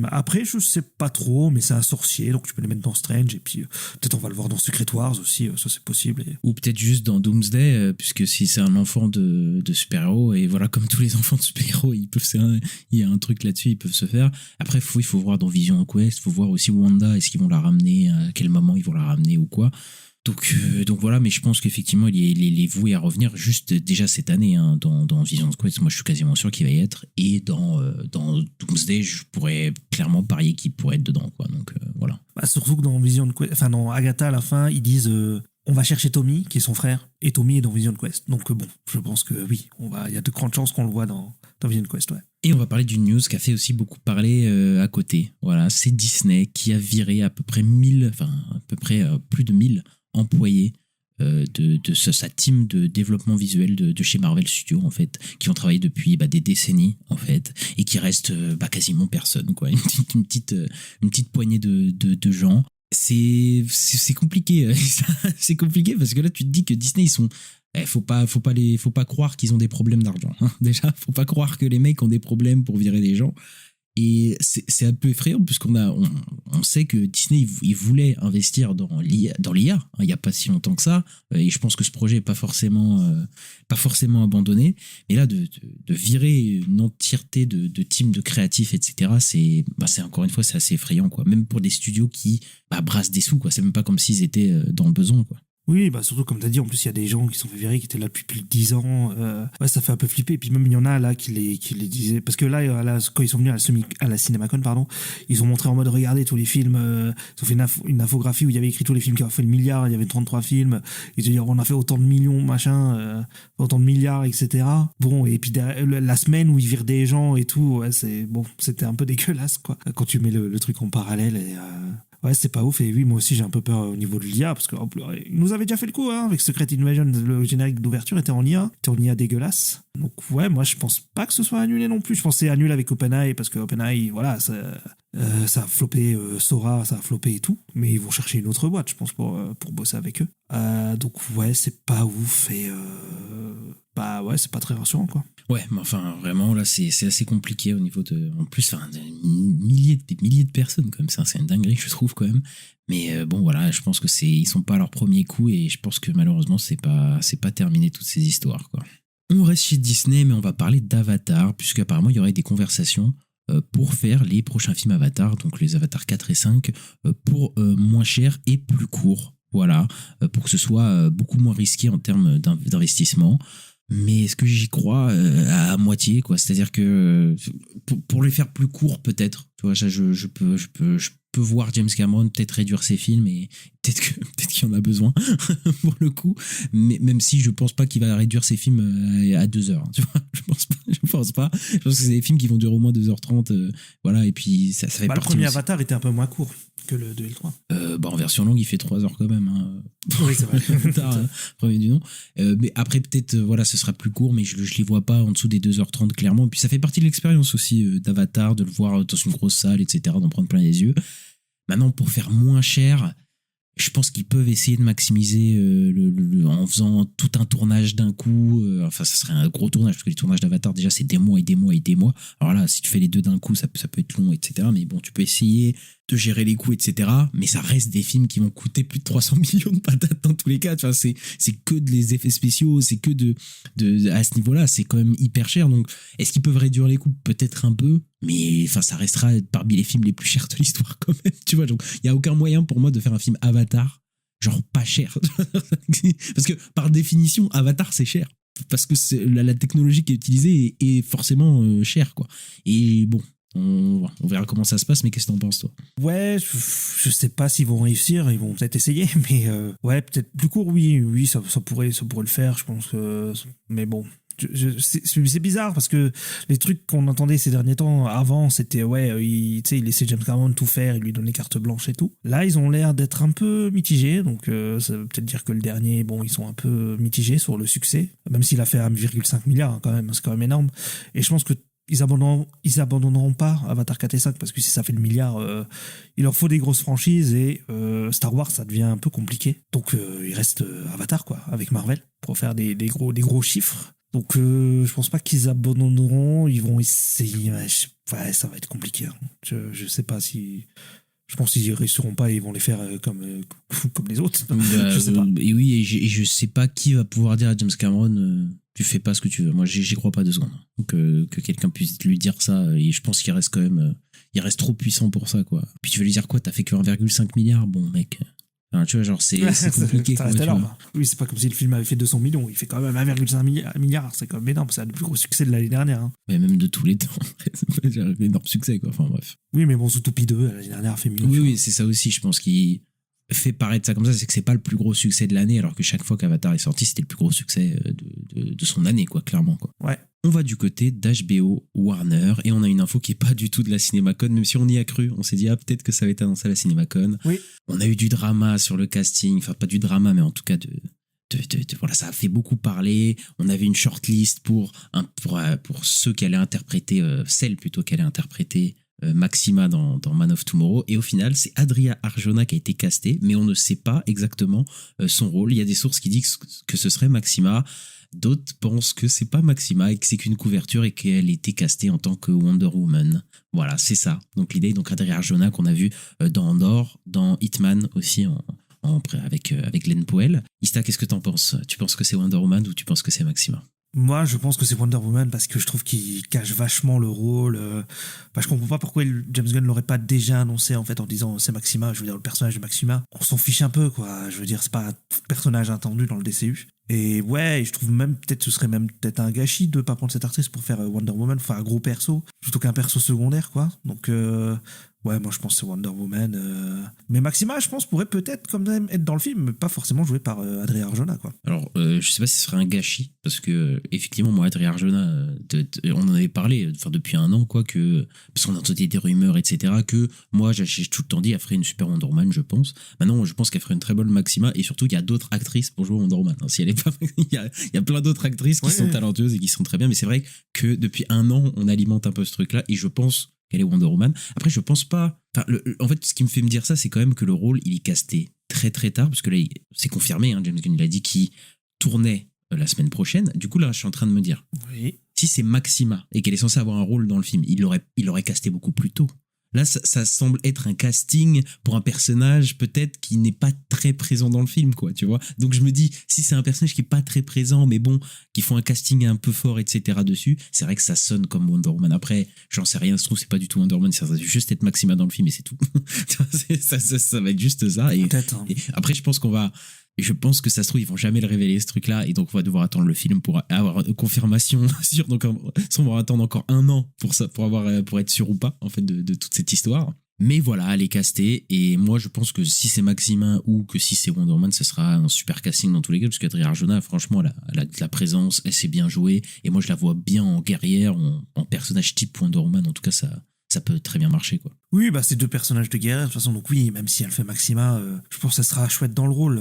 Après, je sais pas trop, mais c'est un sorcier, donc tu peux le mettre dans Strange, et puis peut-être on va le voir dans Secret Wars aussi, ça c'est possible. Ou peut-être juste dans Doomsday, puisque si c'est un enfant de super-héros, et voilà, comme tous les enfants de super-héros, il y a un truc là-dessus, ils peuvent se faire. Après, il faut voir dans Vision Quest, il faut voir aussi Wanda, est-ce qu'ils vont la ramener, à quel moment ils vont la ramener ou quoi. Donc voilà, mais je pense qu'effectivement il est voué à revenir juste déjà cette année, hein, dans Vision Quest. Moi je suis quasiment sûr qu'il va y être, et dans Doomsday je pourrais clairement parier qu'il pourrait être dedans, quoi. Donc voilà. Bah, surtout que dans Vision Quest, enfin dans Agatha à la fin ils disent on va chercher Tommy qui est son frère, et Tommy est dans Vision Quest. Donc bon, je pense que oui, il y a de grandes chances qu'on le voit dans Vision Quest, ouais. Et on va parler d'une news qui a fait aussi beaucoup parler à côté. Voilà, c'est Disney qui a viré à peu près plus de 1000 employés de sa team de développement visuel de chez Marvel Studios, en fait, qui ont travaillé depuis des décennies, en fait, et qui reste quasiment personne, quoi. Une petite poignée de gens. C'est compliqué. C'est compliqué parce que là tu te dis que Disney, ils sont faut pas croire qu'ils ont des problèmes d'argent, hein. Déjà, faut pas croire que les mecs ont des problèmes pour virer des gens. Et c'est un peu effrayant puisqu'on sait que Disney il voulait investir dans l'IA, hein, il n'y a pas si longtemps que ça, et je pense que ce projet n'est pas forcément abandonné. Mais là, de virer une entièreté de teams de créatifs, etc., c'est encore une fois, c'est assez effrayant, quoi. Même pour des studios qui brassent des sous, quoi. C'est même pas comme s'ils étaient dans le besoin, quoi. Oui, bah surtout comme t'as dit, en plus il y a des gens qui sont fait virer, qui étaient là depuis plus de 10 ans. Ouais, ça fait un peu flipper. Et puis même il y en a là qui les disaient, parce que là, quand ils sont venus à la CinemaCon, pardon, ils ont montré en mode regardez tous les films. Ils ont fait une infographie où il y avait écrit tous les films qui ont fait le milliard. Il y avait 33 films. Ils disaient on a fait autant de millions, machin, autant de milliards, etc. Bon, et puis la semaine où ils virent des gens et tout, ouais, c'était un peu dégueulasse quoi. Quand tu mets le truc en parallèle et ouais, c'est pas ouf. Et oui, moi aussi, j'ai un peu peur au niveau de l'IA, parce que il nous avait déjà fait le coup, hein, avec Secret Invasion. Le générique d'ouverture était en IA. Était en IA dégueulasse. Donc, ouais, moi, je pense pas que ce soit annulé non plus. Je pense que c'est annulé avec OpenAI, parce que OpenAI, voilà, ça a floppé Sora, ça a floppé et tout. Mais ils vont chercher une autre boîte, je pense, pour bosser avec eux. Donc, ouais, c'est pas ouf. Et bah, ouais, c'est pas très rassurant, quoi. Ouais, mais enfin, vraiment, là, c'est assez compliqué au niveau de. En plus, enfin, des milliers de personnes, quand même. C'est une dinguerie, je trouve, quand même. Mais bon, voilà, je pense que ils sont pas à leur premier coup et je pense que malheureusement, c'est pas terminé toutes ces histoires, quoi. On reste chez Disney, mais on va parler d'Avatar, puisqu'apparemment, il y aurait des conversations pour faire les prochains films Avatar, donc les Avatar 4 et 5, pour moins cher et plus court. Voilà, pour que ce soit beaucoup moins risqué en termes d'investissement. Mais est-ce que j'y crois à moitié, quoi? C'est-à-dire que pour les faire plus courts, peut-être. Tu vois, ça, je peux voir James Cameron peut-être réduire ses films et peut-être qu'il y en a besoin pour le coup. Mais même si je pense pas qu'il va réduire ses films à 2 heures. Tu vois, je pense pas. Je pense que c'est des films qui vont durer au moins 2h30. Voilà, et puis ça fait partie. Le premier aussi. Avatar était un peu moins court que le 2 et le 3. En version longue, il fait 3 heures quand même. Hein. Oui, c'est vrai. Avatar, premier du nom. Mais après, peut-être, voilà, ce sera plus court, mais je les vois pas en dessous des 2h30, clairement. Puis ça fait partie de l'expérience aussi d'Avatar, de le voir dans une grosse salle, etc., d'en prendre plein les yeux. Maintenant, pour faire moins cher, je pense qu'ils peuvent essayer de maximiser en faisant tout un tournage d'un coup. Enfin, ça serait un gros tournage, parce que les tournages d'Avatar, déjà, c'est des mois et des mois et des mois. Alors là, si tu fais les deux d'un coup, ça peut être long, etc. Mais bon, tu peux essayer de gérer les coûts, etc. Mais ça reste des films qui vont coûter plus de 300 millions de patates dans tous les cas. Enfin, c'est que des effets spéciaux, c'est que à ce niveau-là, c'est quand même hyper cher. Donc, est-ce qu'ils peuvent réduire les coûts? Peut-être un peu. Mais enfin, ça restera parmi les films les plus chers de l'histoire quand même. Tu vois, donc il n'y a aucun moyen pour moi de faire un film Avatar, genre pas cher. Parce que par définition, Avatar, c'est cher. Parce que la technologie qui est utilisée est forcément chère, quoi. Et bon, on verra comment ça se passe, mais qu'est-ce que t'en penses, toi? Ouais, je sais pas s'ils vont réussir, ils vont peut-être essayer, mais ouais, peut-être plus court, oui, ça pourrait le faire, je pense que. Mais bon. C'est bizarre parce que les trucs qu'on entendait ces derniers temps avant, c'était il laissait James Cameron tout faire, il lui donnait carte blanche et tout. Là, ils ont l'air d'être un peu mitigés, donc ça veut peut-être dire que le dernier, bon, ils sont un peu mitigés sur le succès, même s'il a fait 1,5 milliard, hein, quand même, c'est quand même énorme. Et je pense que ils abandonneront pas Avatar 4 et 5 parce que si ça fait le milliard, il leur faut des grosses franchises et Star Wars, ça devient un peu compliqué. Donc il reste Avatar, quoi, avec Marvel pour faire des gros chiffres. Donc je pense pas qu'ils abandonneront, ils vont essayer. Ouais, ça va être compliqué. Hein. Je sais pas si. Je pense qu'ils y réussiront pas et ils vont les faire comme les autres. Je sais pas. Et oui, et je sais pas qui va pouvoir dire à James Cameron tu fais pas ce que tu veux. Moi, j'y crois pas 2 secondes. Que quelqu'un puisse lui dire ça, et je pense qu'il reste quand même. Il reste trop puissant pour ça, quoi. Puis tu veux lui dire quoi? T'as fait que 1,5 milliard? Bon, mec. Enfin, tu vois, genre, c'est compliqué. Ça reste énorme. Oui, c'est pas comme si le film avait fait 200 millions. Il fait quand même 1,5 milliard. C'est quand même énorme. C'est le plus gros succès de l'année dernière. Hein. Mais même de tous les temps. C'est un énorme succès, quoi. Enfin, bref. Oui, mais bon, Zootopie 2, l'année dernière, a fait mieux. Oui, c'est ça aussi. Je pense qu'il fait paraître ça comme ça. C'est que c'est pas le plus gros succès de l'année, alors que chaque fois qu'Avatar est sorti, c'était le plus gros succès de son année, quoi, clairement, quoi. Ouais. On va du côté d'HBO Warner et on a une info qui est pas du tout de la CinemaCon, même si on y a cru. On s'est dit, peut-être que ça va être annoncé à la CinemaCon. Oui. On a eu du drama sur le casting, enfin pas du drama, mais en tout cas voilà, ça a fait beaucoup parler. On avait une shortlist pour ceux qui allaient interpréter, celle plutôt qui allait interpréter Maxima dans Man of Tomorrow, et au final c'est Adria Arjona qui a été castée, mais on ne sait pas exactement son rôle. Il y a des sources qui disent que ce serait Maxima. D'autres pensent que c'est pas Maxima et que c'est qu'une couverture et qu'elle était castée en tant que Wonder Woman. Voilà, c'est ça. Donc l'idée, Adria Arjona qu'on a vu dans Andor, dans Hitman aussi avec Glenn Powell. Ista, qu'est-ce que t'en penses? Tu penses que c'est Wonder Woman ou tu penses que c'est Maxima? Moi, je pense que c'est Wonder Woman parce que je trouve qu'il cache vachement le rôle. Je comprends pas pourquoi James Gunn l'aurait pas déjà annoncé en fait en disant c'est Maxima. Je veux dire, le personnage de Maxima, on s'en fiche un peu, quoi. Je veux dire, c'est pas un personnage attendu dans le DCU. Et ouais, je trouve même ce serait même peut-être un gâchis de pas prendre cette actrice pour faire Wonder Woman, enfin un gros perso, plutôt qu'un perso secondaire, quoi. Donc ouais, moi je pense que c'est Wonder Woman. Mais Maxima, je pense, pourrait peut-être quand même être dans le film, mais pas forcément joué par Adria Arjona, quoi. Alors, je sais pas si ce serait un gâchis, parce que effectivement, moi, Adria Arjona, on en avait parlé, enfin depuis un an, quoi, parce qu'on a entendu des rumeurs, etc., que moi, j'ai tout le temps dit, elle ferait une super Wonder Woman, je pense. Maintenant, je pense qu'elle ferait une très bonne Maxima, et surtout, il y a d'autres actrices pour jouer Wonder Woman. Hein. Si elle est pas, il y a plein d'autres actrices qui sont talentueuses et qui sont très bien, mais c'est vrai que depuis un an, on alimente un peu ce truc-là, et je pense qu'elle est Wonder Woman. Après, je pense pas. Enfin, en fait, ce qui me fait me dire ça, c'est quand même que le rôle, il est casté très très tard, parce que là, c'est confirmé, hein, James Gunn, il a dit qu'il tournait la semaine prochaine. Du coup, là, je suis en train de me dire, si c'est Maxima et qu'elle est censée avoir un rôle dans le film, il l'aurait casté beaucoup plus tôt. Là, ça semble être un casting pour un personnage peut-être qui n'est pas très présent dans le film, quoi, tu vois. Donc je me dis, si c'est un personnage qui est pas très présent, mais bon, qui font un casting un peu fort, etc. dessus, c'est vrai que ça sonne comme Wonder Woman. Après, j'en sais rien, ça se trouve, c'est pas du tout Wonder Woman, ça va juste être Maxima dans le film et c'est tout. ça va être juste ça. Et après, je pense que ça se trouve, ils vont jamais le révéler, ce truc-là, et donc on va devoir attendre le film pour avoir une confirmation sûre. Donc on va attendre encore un an pour être sûr ou pas, en fait, de toute cette histoire. Mais voilà, elle est castée, et moi je pense que si c'est Maxima ou que si c'est Wonder Woman, ce sera un super casting dans tous les cas, parce qu'Adria Arjona, franchement, elle a de la présence, elle sait bien jouer, et moi je la vois bien en guerrière, en personnage type Wonder Woman, en tout cas ça peut très bien marcher, quoi. Oui, c'est deux personnages de guerre, de toute façon, donc oui, même si elle fait Maxima, je pense que ça sera chouette dans le rôle,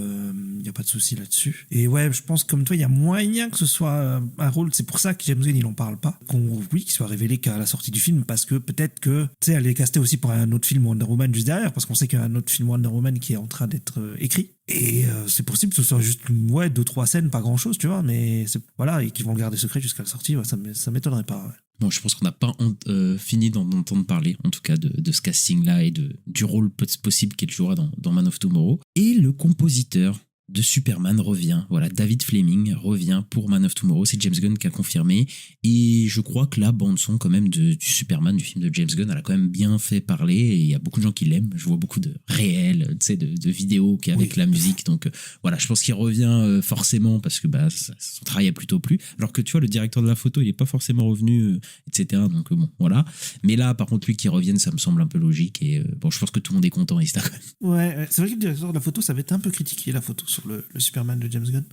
y a pas de souci là-dessus. Et ouais, je pense comme toi, il y a moyen que ce soit un rôle, c'est pour ça que James Gunn, il en parle pas, qu'il soit révélé qu'à la sortie du film, parce que peut-être que, tu sais, elle est castée aussi pour un autre film Wonder Woman juste derrière, parce qu'on sait qu'il y a un autre film Wonder Woman qui est en train d'être écrit. Et c'est possible que ce soit juste 2-3 scènes, pas grand-chose, tu vois, mais voilà, et qu'ils vont le garder secret jusqu'à la sortie, ouais, ça m'étonnerait pas, ouais. Bon, je pense qu'on n'a pas fini d'entendre parler, en tout cas, de ce casting-là et du rôle possible qu'il jouera dans Man of Tomorrow. Et le compositeur de Superman revient. Voilà, David Fleming revient pour Man of Tomorrow. C'est James Gunn qui a confirmé. Et je crois que la bande-son, quand même, du Superman, du film de James Gunn, elle a quand même bien fait parler. Et il y a beaucoup de gens qui l'aiment. Je vois beaucoup de réels, tu sais, de vidéos avec la musique. Donc voilà, je pense qu'il revient forcément parce que son travail a plutôt plu. Alors que tu vois, le directeur de la photo, il n'est pas forcément revenu, etc. Donc bon, voilà. Mais là, par contre, lui qui revienne, ça me semble un peu logique. Et bon, je pense que tout le monde est content. Et quand même. Ouais, c'est vrai que le directeur de la photo, ça avait été un peu critiqué, la photo sur le Superman de James Gunn.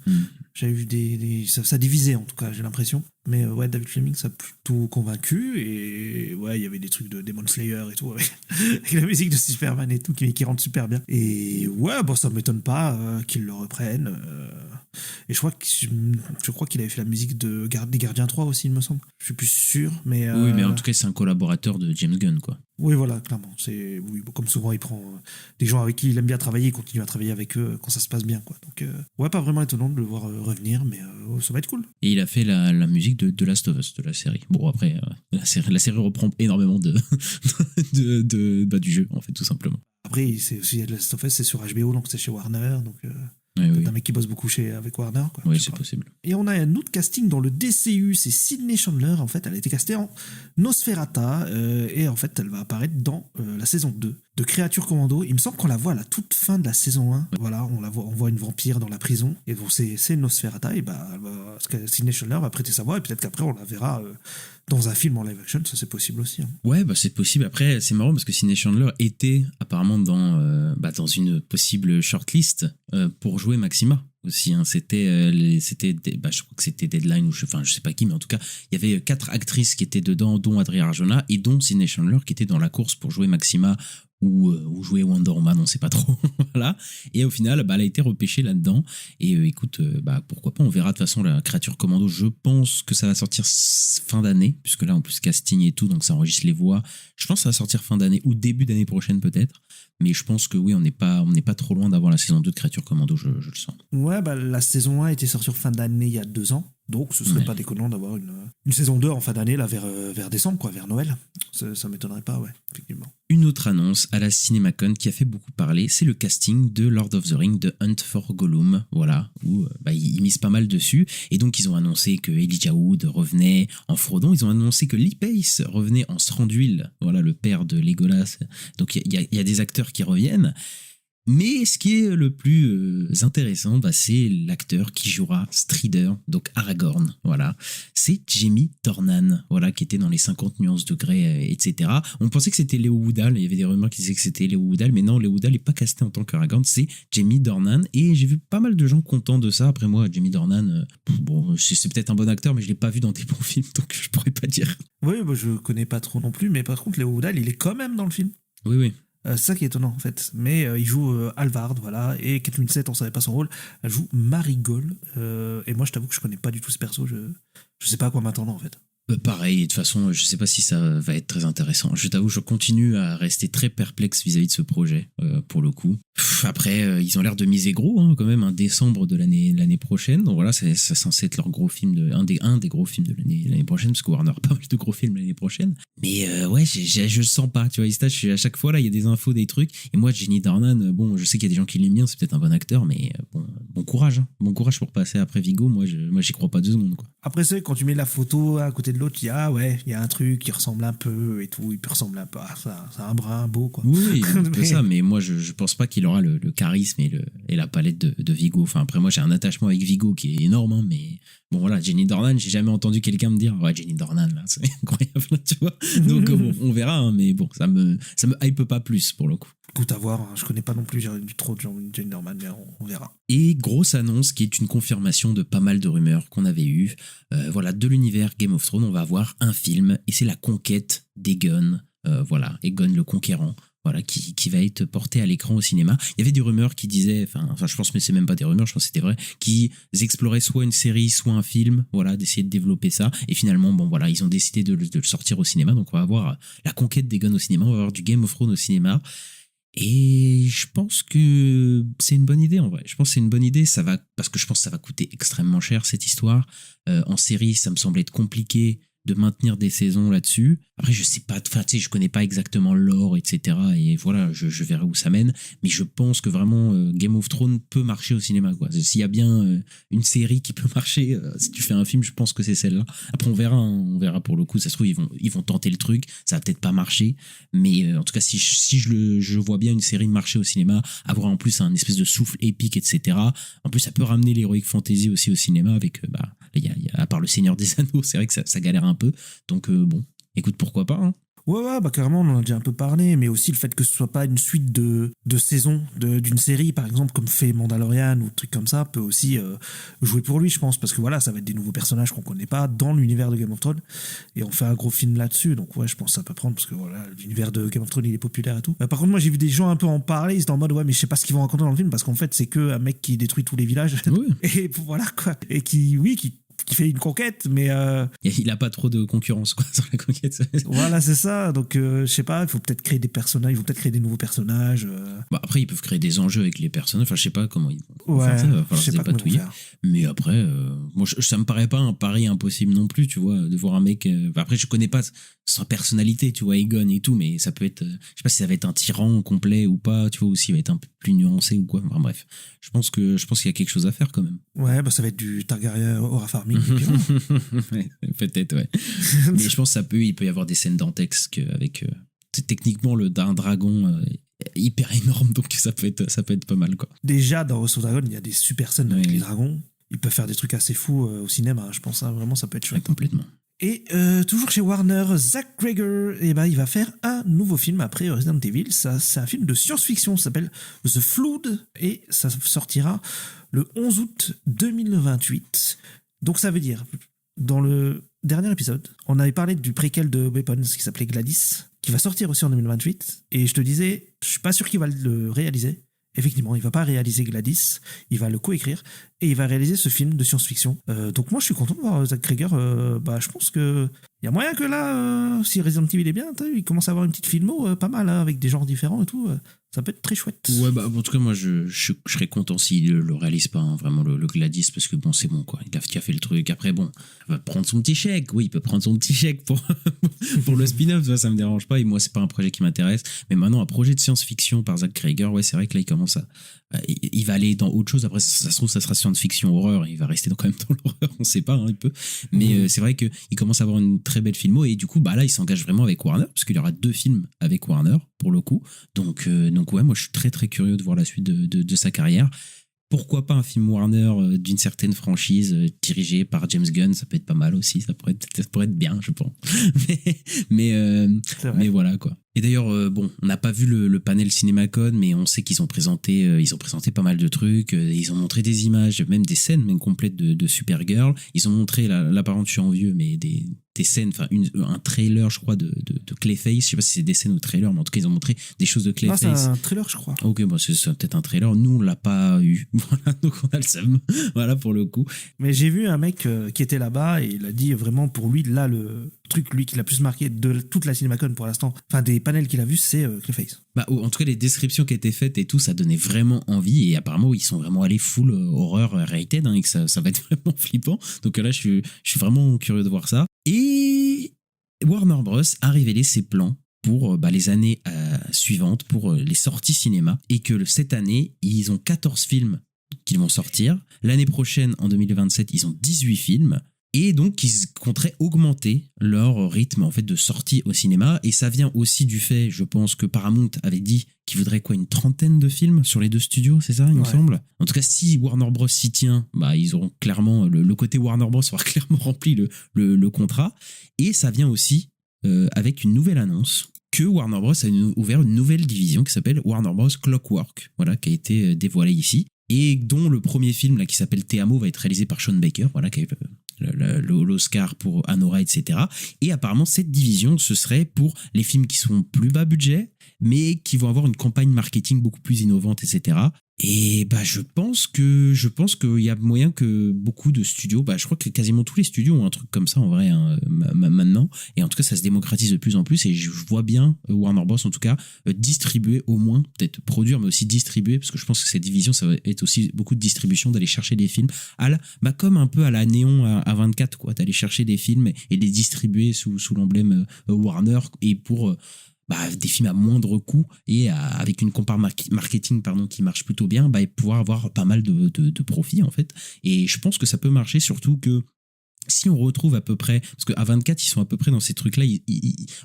J'avais vu ça divisait, en tout cas, j'ai l'impression. Mais ouais, David Fleming, ça a plutôt convaincu. Et ouais, il y avait des trucs de Demon Slayer et tout, avec la musique de Superman et tout, qui rentre super bien. Et ouais, ça m'étonne pas qu'ils le reprennent. Et je crois qu'il avait fait la musique des Gardiens 3 aussi, il me semble. Je suis plus sûr, mais... Oui, mais en tout cas, c'est un collaborateur de James Gunn, quoi. Oui, voilà, clairement. Comme souvent, il prend des gens avec qui il aime bien travailler, il continue à travailler avec eux quand ça se passe bien, quoi. Donc, ouais, pas vraiment étonnant de le voir revenir, mais ça va être cool. Et il a fait la musique de Last of Us, de la série. Bon, après, la série reprend énormément du jeu, en fait, tout simplement. Après, c'est aussi Last of Us, c'est sur HBO, donc c'est chez Warner, donc... Oui. Un mec qui bosse beaucoup avec Warner, quoi. Oui, c'est possible. Et on a un autre casting dans le DCU, c'est Sydney Chandler. En fait, elle a été castée en Nosferatu et en fait, elle va apparaître dans la saison 2 de Créature Commando. Il me semble qu'on la voit à la toute fin de la saison 1. Voilà, on voit une vampire dans la prison et bon, c'est Nosferatu et Sydney Chandler va prêter sa voix et peut-être qu'après on la verra dans un film en live action, ça c'est possible aussi. Hein. Ouais, c'est possible. Après, c'est marrant parce que Sydney Chandler était apparemment dans une possible shortlist pour jouer Maxima aussi. Hein. Je crois que c'était Deadline ou je sais pas qui, mais en tout cas, il y avait 4 actrices qui étaient dedans, dont Adria Arjona et dont Sydney Chandler qui était dans la course pour jouer Maxima ou jouer Wonder Woman, on sait pas trop. Voilà. Et au final, elle a été repêchée là-dedans. Et écoute, pourquoi pas, on verra. De toute façon, la Créature Commando, je pense que ça va sortir fin d'année, puisque là, en plus, casting et tout, donc ça enregistre les voix. Je pense que ça va sortir fin d'année ou début d'année prochaine, peut-être. Mais je pense que oui, on n'est pas trop loin d'avoir la saison 2 de Créature Commando, je le sens. Ouais, Ouais, bah, la saison 1 était sortie en fin d'année il y a 2 ans. Donc, ce serait pas déconnant d'avoir une saison 2 en fin d'année, là, vers décembre, quoi, vers Noël. Ça m'étonnerait pas, ouais, effectivement. Une autre annonce à la CinemaCon qui a fait beaucoup parler, c'est le casting de Lord of the Rings, de Hunt for Gollum, voilà, où ils misent pas mal dessus. Et donc, ils ont annoncé que Elijah Wood revenait en Frodon. Ils ont annoncé que Lee Pace revenait en Thranduil, voilà, le père de Legolas. Donc, il y a des acteurs qui reviennent. Mais ce qui est le plus intéressant, c'est l'acteur qui jouera Strider, donc Aragorn, voilà. C'est Jamie Dornan, voilà, qui était dans les 50 nuances de Grey, etc. On pensait que c'était Léo Woodall, il y avait des rumeurs qui disaient que c'était Léo Woodall, mais non, Léo Woodall n'est pas casté en tant qu'Aragorn, c'est Jamie Dornan, et j'ai vu pas mal de gens contents de ça. Après moi, Jamie Dornan, bon, c'est peut-être un bon acteur, mais je l'ai pas vu dans des bons films, donc je pourrais pas dire. Oui, bah, je connais pas trop non plus, mais par contre, Léo Woodall, il est quand même dans le film. Oui. C'est ça qui est étonnant en fait. Mais il joue Alvard, voilà. Et Kate Winslet, on savait pas son rôle. Elle joue Marigold. Et moi, je t'avoue que je connais pas du tout ce perso. Je sais pas à quoi m'attendre en fait. Pareil, de toute façon, je sais pas si ça va être très intéressant. Je t'avoue, je continue à rester très perplexe vis-à-vis de ce projet, pour le coup. Après, ils ont l'air de miser gros, hein, quand même, décembre de l'année prochaine. Donc voilà, c'est censé être leur gros film, un des gros films de l'année prochaine, parce que Warner a pas mal de gros films l'année prochaine. Mais ouais, je sens pas, tu vois, à chaque fois, là, il y a des infos, des trucs. Et moi, Jamie Dornan, bon, je sais qu'il y a des gens qui l'aiment bien, c'est peut-être un bon acteur, mais bon courage, hein. Bon courage pour passer après Viggo. Moi, j'y crois pas 2 secondes, quoi. Après, c'est quand tu mets la photo à côté de l'autre, tu dis ah ouais, il y a un truc qui ressemble un peu et tout, il peut ressembler un peu à ça, c'est un brin beau quoi. Oui, un peu ça, mais moi je pense pas qu'il aura le charisme et la palette de Viggo. Enfin, après, moi j'ai un attachement avec Viggo qui est énorme, hein, mais bon voilà, Jamie Dornan, j'ai jamais entendu quelqu'un me dire ouais, Jamie Dornan là, c'est incroyable, tu vois. Donc bon, on verra, hein, mais bon, ça me hype pas plus pour le coup. Écoute, à voir, hein. Je connais pas non plus trop de Jamie Dornan, mais on verra. Et grosse annonce qui est une confirmation de pas mal de rumeurs qu'on avait eues. Voilà, de l'univers Game of Thrones, on va avoir un film, et c'est la conquête d'Aegon, voilà, Aegon le Conquérant. Voilà, qui va être porté à l'écran au cinéma. Il y avait des rumeurs qui disaient, enfin je pense, mais c'est même pas des rumeurs, je pense que c'était vrai, qui exploraient soit une série, soit un film, voilà, d'essayer de développer ça. Et finalement, bon voilà, ils ont décidé de le sortir au cinéma. Donc on va avoir la conquête d'Aegon au cinéma, on va avoir du Game of Thrones au cinéma. Et je pense que c'est une bonne idée en vrai. Je pense que c'est une bonne idée, parce que je pense que ça va coûter extrêmement cher cette histoire. En série, ça me semble être compliqué de maintenir des saisons là-dessus. Après, je sais pas, enfin, tu sais, je connais pas exactement l'or, etc. Et voilà, je verrai où ça mène. Mais je pense que vraiment, Game of Thrones peut marcher au cinéma, quoi. S'il y a bien une série qui peut marcher, si tu fais un film, je pense que c'est celle-là. Après, on verra, hein, on verra pour le coup. Ça se trouve, ils vont tenter le truc. Ça va peut-être pas marcher. Mais en tout cas, si je vois bien une série marcher au cinéma, avoir en plus un espèce de souffle épique, etc. En plus, ça peut ramener l'heroic fantasy aussi au cinéma avec, il y a, à part le Seigneur des Anneaux, c'est vrai que ça galère un peu. Donc bon, écoute, pourquoi pas, hein. Ouais, bah carrément, on en a déjà un peu parlé, mais aussi le fait que ce soit pas une suite de saisons d'une série, par exemple, comme fait Mandalorian ou truc comme ça, peut aussi jouer pour lui, je pense, parce que voilà, ça va être des nouveaux personnages qu'on connaît pas dans l'univers de Game of Thrones, et on fait un gros film là-dessus, donc ouais, je pense que ça peut prendre, parce que voilà, l'univers de Game of Thrones, il est populaire et tout. Par contre, moi, j'ai vu des gens un peu en parler, ils étaient en mode, ouais, mais je sais pas ce qu'ils vont raconter dans le film, parce qu'en fait, c'est que un mec qui détruit tous les villages, Oui. et voilà, quoi, et qui fait une conquête, mais Il a pas trop de concurrence, quoi, sur la conquête. voilà, c'est ça. Donc je sais pas, il faut peut-être créer des personnages, il faut peut-être créer des nouveaux personnages. Après, ils peuvent créer des enjeux avec les personnages. Enfin, je sais pas comment ils vont Ouais, faire ça. Il va je falloir sais se pas comment dépatouiller. faire. Mais après, moi, ça me paraît pas un pari impossible non plus, tu vois, de voir un mec. Après, je connais pas sa personnalité, tu vois, Aegon et tout, mais ça peut être. Je sais pas si ça va être un tyran complet ou pas, tu vois, ou s'il va être un peu plus nuancé ou quoi. Enfin, bref, je pense qu'il y a quelque chose à faire quand même. Ouais, bah ça va être du Targaryen Aura Farming. Ouais, peut-être, ouais. Mais je pense il peut y avoir des scènes dantesques avec techniquement un dragon hyper énorme, donc ça peut être pas mal, quoi. Déjà, dans House of Dragon, il y a des super scènes avec Ouais. les dragons. Ils peuvent faire des trucs assez fous au cinéma, je pense. Hein, vraiment, ça peut être Ouais, chouette. complètement. Et toujours chez Warner, Zach Cregger, il va faire un nouveau film après Resident Evil. Ça, c'est un film de science-fiction, ça s'appelle The Flood, et ça sortira le 11 août 2028. Donc ça veut dire, dans le dernier épisode, on avait parlé du préquel de Weapons qui s'appelait Gladys, qui va sortir aussi en 2028, et je te disais, je suis pas sûr qu'il va le réaliser. Effectivement, il va pas réaliser Gladys, il va le coécrire et il va réaliser ce film de science-fiction. Donc moi, je suis content de voir Zach Cregger. Je pense que Il y a moyen que là, si Resident Evil est bien, il commence à avoir une petite filmo pas mal, hein, avec des genres différents et tout. Ça peut être très chouette. Ouais, bah, en tout cas, moi, je serais content s'il le réalise pas, hein, vraiment, le Gladys, parce que bon, c'est bon, quoi. Il a fait le truc. Après, bon, il va prendre son petit chèque. Oui, il peut prendre son petit chèque pour, pour le spin-off, ça me dérange pas. Et moi, c'est pas un projet qui m'intéresse. Mais maintenant, un projet de science-fiction par Zack Cregger, ouais, c'est vrai que là, il commence à. Il va aller dans autre chose. Après, ça se trouve, ça sera science-fiction horreur. Il va rester quand même dans l'horreur, on sait pas, hein, il peut. Mais c'est vrai qu'il commence à avoir une très belle filmo. Et du coup, bah là, il s'engage vraiment avec Warner, parce qu'il y aura 2 films avec Warner, pour le coup. Donc ouais, moi je suis très très curieux de voir la suite de sa carrière. Pourquoi pas un film Warner d'une certaine franchise dirigé par James Gunn, ça peut être pas mal aussi, ça pourrait être bien, je pense. mais voilà quoi. Et d'ailleurs, bon, on n'a pas vu le panel CinemaCon, mais on sait qu'ils ont présenté pas mal de trucs. Ils ont montré des images, même des scènes même complètes de Supergirl. Ils ont montré, là par contre je suis en vieux, mais des scènes, enfin un trailer je crois de Clayface. Je sais pas si c'est des scènes ou trailer, mais en tout cas ils ont montré des choses de Clayface. Ah, c'est un trailer je crois. Ok, bon, c'est peut-être un trailer. Nous on l'a pas eu. Voilà, donc on a le seum. Voilà pour le coup. Mais j'ai vu un mec qui était là-bas et il a dit vraiment pour lui, là le truc lui qui l'a plus marqué de toute la CinemaCon pour l'instant, enfin des panels qu'il a vus, c'est Clayface. Bah, en tout cas, les descriptions qui étaient faites et tout, ça donnait vraiment envie. Et apparemment, ils sont vraiment allés full horreur rated, hein, et que ça va être vraiment flippant. Donc là, je suis vraiment curieux de voir ça. Et Warner Bros. A révélé ses plans pour les années suivantes, pour les sorties cinéma. Et que cette année, ils ont 14 films qui vont sortir. L'année prochaine, en 2027, ils ont 18 films. Et donc, ils compteraient augmenter leur rythme en fait de sortie au cinéma. Et ça vient aussi du fait, je pense, que Paramount avait dit qu'il voudrait une 30aine de films sur les 2 studios, c'est ça, il me semble. En tout cas, si Warner Bros s'y tient, bah ils auront clairement le côté Warner Bros aura clairement rempli le contrat. Et ça vient aussi avec une nouvelle annonce que Warner Bros a ouvert une nouvelle division qui s'appelle Warner Bros Clockwork, voilà, qui a été dévoilée ici. Et dont le premier film là qui s'appelle Te Amo va être réalisé par Sean Baker, voilà, qui a eu l'Oscar pour Anora, etc. Et apparemment cette division ce serait pour les films qui sont plus bas budget mais qui vont avoir une campagne marketing beaucoup plus innovante, etc. Et bah je pense qu'il y a moyen que beaucoup de studios, je crois que quasiment tous les studios ont un truc comme ça en vrai, hein, maintenant, et en tout cas ça se démocratise de plus en plus, et je vois bien Warner Bros en tout cas distribuer, au moins peut-être produire mais aussi distribuer, parce que je pense que cette division ça va être aussi beaucoup de distribution, d'aller chercher des films comme un peu à la Néon à 24 quoi, d'aller chercher des films et les distribuer sous l'emblème Warner, et pour des films à moindre coût et avec une compare marketing qui marche plutôt bien, et pouvoir avoir pas mal de profits en fait. Et je pense que ça peut marcher, surtout que si on retrouve à peu près, parce qu'à 24 ils sont à peu près dans ces trucs là,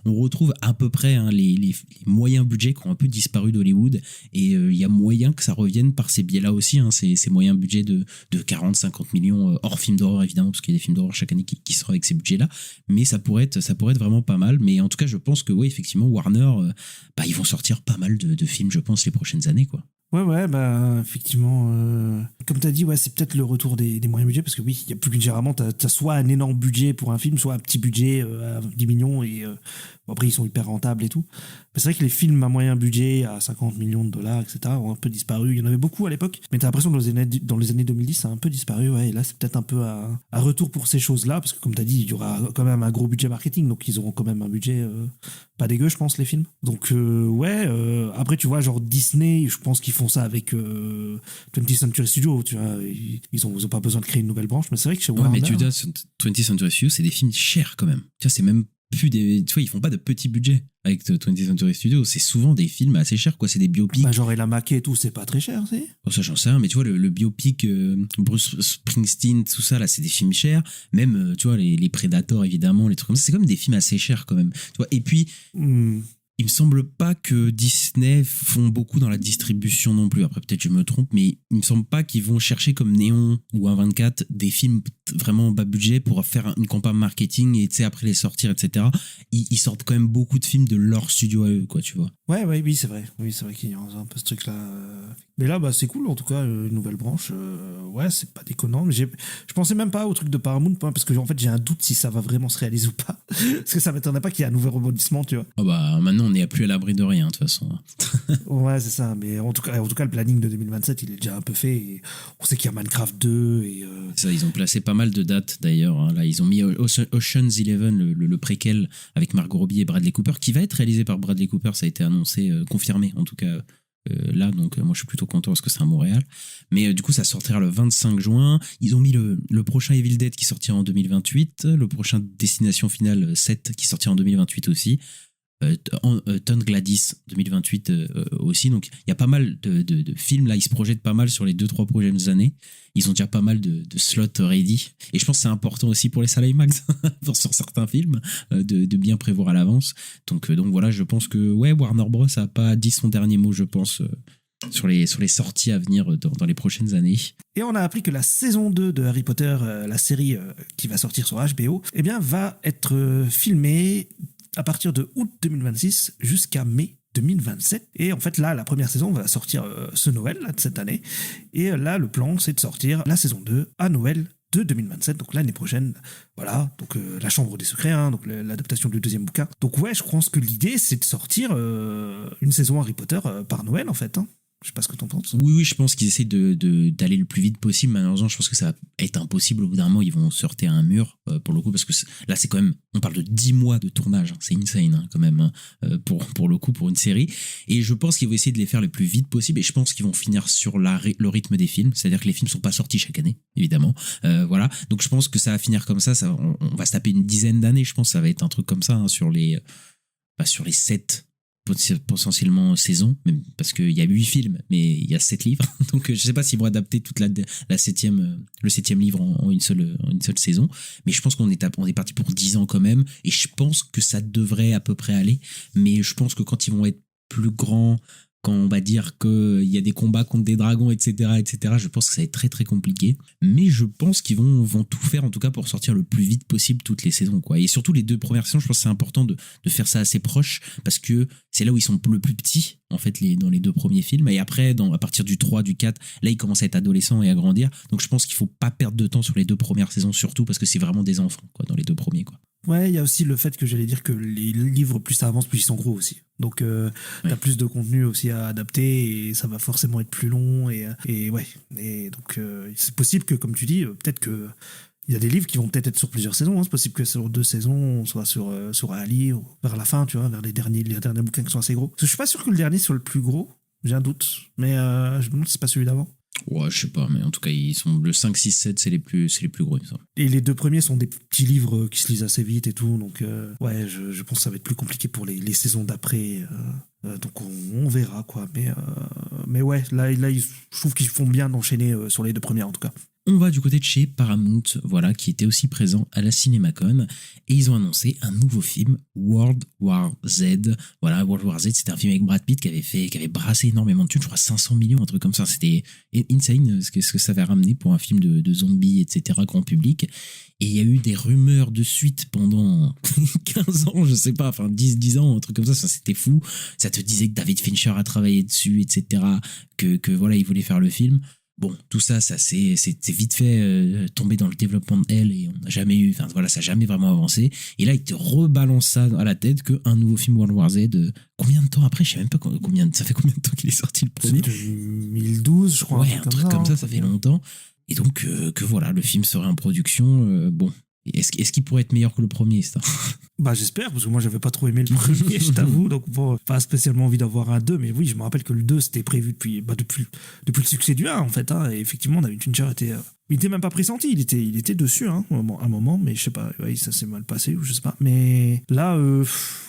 on retrouve à peu près les moyens budgets qui ont un peu disparu d'Hollywood, et il y a moyen que ça revienne par ces biais là aussi, hein, ces moyens budgets de 40-50 millions hors films d'horreur évidemment, parce qu'il y a des films d'horreur chaque année qui sortent avec ces budgets là, mais ça pourrait être vraiment pas mal. Mais en tout cas je pense que oui, effectivement Warner ils vont sortir pas mal de films, je pense, les prochaines années quoi. Ouais, effectivement, comme tu as dit, c'est peut-être le retour des moyens budgets, parce que oui, il y a plus que généralement, t'as soit un énorme budget pour un film, soit un petit budget à 10 millions, et après ils sont hyper rentables et tout. Mais c'est vrai que les films à moyen budget, à 50 millions de dollars, etc., ont un peu disparu. Il y en avait beaucoup à l'époque, mais t'as l'impression que dans les années 2010, ça a un peu disparu, et là c'est peut-être un peu un retour pour ces choses-là, parce que comme tu as dit, il y aura quand même un gros budget marketing, donc ils auront quand même un budget pas dégueu, je pense, les films. Donc après tu vois, genre Disney, je pense qu'ils font ça avec 20th Century Studios, tu vois, ils ont pas besoin de créer une nouvelle branche, mais c'est vrai que chez Warner... mais tu vois, 20th Century Studios, c'est des films chers quand même. Tu vois, c'est même plus des... Tu vois, ils font pas de petits budgets avec 20th Century Studios, c'est souvent des films assez chers, quoi, c'est des biopics. Genre Ella Mackey et tout, c'est pas très cher, c'est... Oh, ça j'en sais rien, mais tu vois, le biopic Bruce Springsteen, tout ça, là, c'est des films chers. Même, tu vois, les Predators, évidemment, les trucs comme ça, c'est comme des films assez chers quand même. Tu vois, et puis... Il me semble pas que Disney font beaucoup dans la distribution non plus. Après, peut-être je me trompe, mais il me semble pas qu'ils vont chercher comme Néon ou A24 des films vraiment bas budget pour faire une campagne marketing et, tu sais, après les sortir, etc. Ils sortent quand même beaucoup de films de leur studio à eux, quoi, tu vois. Oui, c'est vrai. Oui, c'est vrai qu'il y a un peu ce truc-là. Mais là, c'est cool, en tout cas, une nouvelle branche. C'est pas déconnant. Mais je pensais même pas au truc de Paramount, parce que, en fait, j'ai un doute si ça va vraiment se réaliser ou pas. Parce que ça m'étonnerait pas qu'il y ait un nouvel rebondissement, tu vois. Maintenant, non, on n'est plus à l'abri de rien, de toute façon. Ouais, c'est ça. Mais en tout cas, le planning de 2027, il est déjà un peu fait. Et on sait qu'il y a Minecraft 2 et... Ça, ils ont placé pas mal de dates d'ailleurs. Hein. Là, ils ont mis Ocean's 11, le préquel avec Margot Robbie et Bradley Cooper, qui va être réalisé par Bradley Cooper. Ça a été annoncé, confirmé en tout cas. Là, donc moi je suis plutôt content parce que c'est à Montréal, mais du coup ça sortira le 25 juin. Ils ont mis le prochain Evil Dead qui sortira en 2028, le prochain Destination Finale 7 qui sortira en 2028 aussi, Ton Gladys 2028 aussi. Donc il y a pas mal de films là, ils se projettent pas mal sur les 2-3 prochaines années. Ils ont déjà pas mal de slots ready, et je pense que c'est important aussi pour les salles IMAX sur certains films de bien prévoir à l'avance. Donc voilà, je pense que Warner Bros a pas dit son dernier mot, je pense, sur les sorties à venir dans les prochaines années. Et on a appris que la saison 2 de Harry Potter, la série qui va sortir sur HBO, eh bien va être filmée à partir de août 2026 jusqu'à mai 2027. Et en fait, là, la première saison va sortir ce Noël là, de cette année. Et là, le plan, c'est de sortir la saison 2 à Noël de 2027, donc l'année prochaine. Voilà, donc La Chambre des Secrets, hein, donc l'adaptation du 2e bouquin. Donc ouais, je pense que l'idée, c'est de sortir une saison Harry Potter par Noël, en fait. Hein. Je sais pas ce que t'en penses. Oui, je pense qu'ils essaient d'aller le plus vite possible. Malheureusement, je pense que ça va être impossible. Au bout d'un moment, ils vont se heurter à un mur, pour le coup, parce que là, c'est quand même, on parle de 10 mois de tournage. Hein. C'est insane, hein, quand même, hein, pour le coup, pour une série. Et je pense qu'ils vont essayer de les faire le plus vite possible. Et je pense qu'ils vont finir sur le rythme des films. C'est-à-dire que les films sont pas sortis chaque année, évidemment. Voilà. Donc, je pense que ça va finir comme ça. On va se taper une dizaine d'années. Je pense que ça va être un truc comme ça, hein, sur les 7 potentiellement saison, même parce qu'il y a 8 films mais il y a 7 livres, donc je sais pas s'ils vont adapter toute le 7e livre en une seule saison, mais je pense qu'on est parti pour 10 ans quand même, et je pense que ça devrait à peu près aller, mais je pense que quand ils vont être plus grands, quand on va dire qu'il y a des combats contre des dragons, etc., je pense que ça va être très très compliqué. Mais je pense qu'ils vont tout faire, en tout cas, pour sortir le plus vite possible toutes les saisons, quoi. Et surtout les 2 premières saisons, je pense que c'est important de faire ça assez proche, parce que c'est là où ils sont le plus petits, en fait, dans les 2 premiers films. Et après, à partir du 3, du 4, là, ils commencent à être adolescents et à grandir. Donc je pense qu'il faut pas perdre de temps sur les 2 premières saisons, surtout parce que c'est vraiment des enfants, quoi, dans les 2 premiers, quoi. Ouais, il y a aussi le fait que j'allais dire que les livres, plus ça avance, plus ils sont gros aussi. Donc, t'as plus de contenu aussi à adapter, et ça va forcément être plus long. Et ouais. Et donc, c'est possible que, comme tu dis, peut-être que il y a des livres qui vont peut-être être sur plusieurs saisons. Hein. C'est possible que sur 2 saisons, on soit sur un livre, vers la fin, tu vois, vers les derniers bouquins qui sont assez gros. Parce que je suis pas sûr que le dernier soit le plus gros. J'ai un doute. Mais je me demande si c'est pas celui d'avant. Ouais, je sais pas, mais en tout cas, ils sont le 5, 6, 7, c'est les plus gros, il me semble. Et les 2 premiers sont des petits livres qui se lisent assez vite et tout, donc ouais, je pense que ça va être plus compliqué pour les saisons d'après, donc on verra, quoi. Mais ouais, là je trouve qu'ils font bien d'enchaîner sur les 2 premières, en tout cas. On va du côté de chez Paramount, voilà, qui était aussi présent à la CinemaCon, et ils ont annoncé un nouveau film, World War Z. Voilà, World War Z, c'était un film avec Brad Pitt qui avait brassé énormément de thunes, je crois 500 millions, un truc comme ça. C'était insane ce que ça avait ramené pour un film de zombies, etc., grand public. Et il y a eu des rumeurs de suite pendant 15 ans, je sais pas, enfin 10 ans, un truc comme ça, c'était fou. Ça te disait que David Fincher a travaillé dessus, etc., que voilà, il voulait faire le film. Bon, tout ça c'est vite fait tomber dans le développement de Elle, et on n'a jamais eu, enfin voilà, ça n'a jamais vraiment avancé. Et là, il te rebalance ça à la tête qu'un nouveau film World War Z. Combien de temps après, je sais même pas ça fait combien de temps qu'il est sorti le premier. C'est 2012, je crois. Ouais, un truc comme ça fait longtemps. Et donc que voilà, le film serait en production. Bon, est-ce qu'il pourrait être meilleur que le premier, ça? Bah j'espère, parce que moi j'avais pas trop aimé le premier, je t'avoue, donc bon, pas spécialement envie d'avoir un 2, mais oui, je me rappelle que le 2 c'était prévu depuis le succès du 1, en fait, hein, et effectivement David Fincher il était même pas pressenti, il était dessus, hein, un moment, mais je sais pas, ouais, ça s'est mal passé, ou je sais pas, mais là,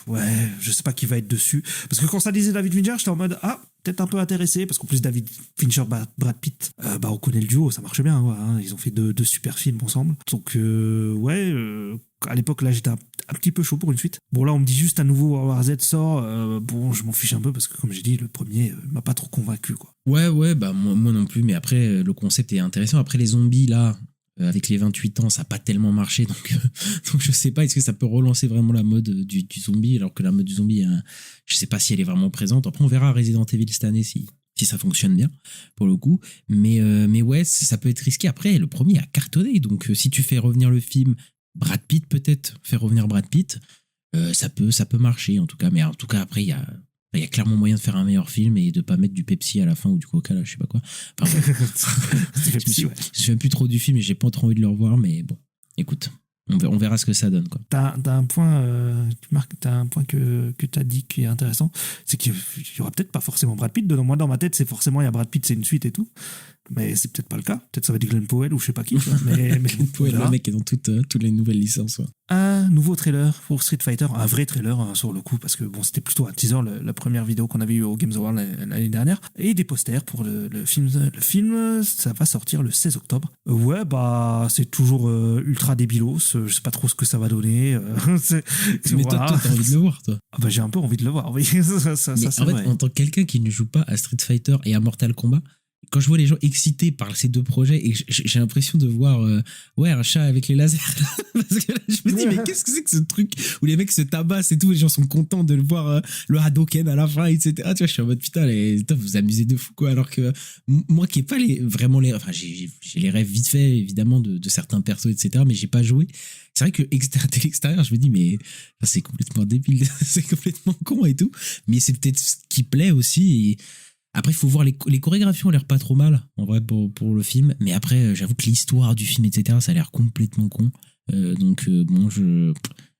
ouais, je sais pas qui va être dessus, parce que quand ça disait David Fincher, j'étais en mode, peut-être un peu intéressé, parce qu'en plus David Fincher, Brad Pitt, on connaît le duo, ça marche bien, quoi, hein, ils ont fait deux super films ensemble, donc ouais, à l'époque là j'étais un petit peu chaud pour une suite. Bon là on me dit juste un nouveau World War Z sort, bon je m'en fiche un peu parce que comme j'ai dit le premier m'a pas trop convaincu, quoi. Ouais, bah moi non plus, mais après le concept est intéressant. Après les zombies là, avec les 28 ans ça a pas tellement marché, donc je sais pas, est-ce que ça peut relancer vraiment la mode du zombie, alors que la mode du zombie, je sais pas si elle est vraiment présente. Après on verra Resident Evil cette année si ça fonctionne bien pour le coup, mais ouais, ça peut être risqué. Après le premier a cartonné, donc si tu fais revenir le film Brad Pitt, peut-être faire revenir Brad Pitt, ça peut marcher en tout cas. Mais en tout cas, après, il y a clairement moyen de faire un meilleur film et de pas mettre du Pepsi à la fin ou du Coca, là, je sais pas quoi. Enfin, je me souviens plus trop du film et j'ai pas trop envie de le revoir, mais bon, écoute, on verra ce que ça donne, quoi. T'as un point, Marc, t'as un point que t'as dit qui est intéressant, c'est qu'il y aura peut-être pas forcément Brad Pitt dedans. Moi, dans ma tête, c'est forcément il y a Brad Pitt, c'est une suite et tout, mais c'est peut-être pas le cas. Peut-être ça va être Glenn Powell ou je sais pas qui. Mais Glenn Powell, le mec est dans toutes les nouvelles licences. Ouais. Un nouveau trailer pour Street Fighter, un vrai trailer hein, sur le coup, parce que bon, c'était plutôt un teaser, la première vidéo qu'on avait eu au Games Awards l'année dernière, et des posters pour le film. Le film, ça va sortir le 16 octobre. Ouais, bah, c'est toujours ultra débilos. Je sais pas trop ce que ça va donner. Mais voilà. toi, t'as envie de le voir, toi. Ah bah, j'ai un peu envie de le voir, oui. ça, mais en fait, vrai. En tant que quelqu'un qui ne joue pas à Street Fighter et à Mortal Kombat, quand je vois les gens excités par ces deux projets et j'ai l'impression de voir un chat avec les lasers parce que là, je me dis mais qu'est-ce que c'est que ce truc où les mecs se tabassent et tout, les gens sont contents de le voir le Hadouken à la fin, etc. Tu vois, je suis en mode putain, vous vous amusez de fou, quoi, alors que moi qui ai pas enfin j'ai les rêves vite fait évidemment de certains persos, etc., mais j'ai pas joué. C'est vrai que de l'extérieur, je me dis mais c'est complètement débile, c'est complètement con et tout, mais c'est peut-être ce qui plaît aussi. Et après, il faut voir les chorégraphies ont l'air pas trop mal, en vrai, pour le film. Mais après, j'avoue que l'histoire du film, etc., ça a l'air complètement con. Donc, bon, je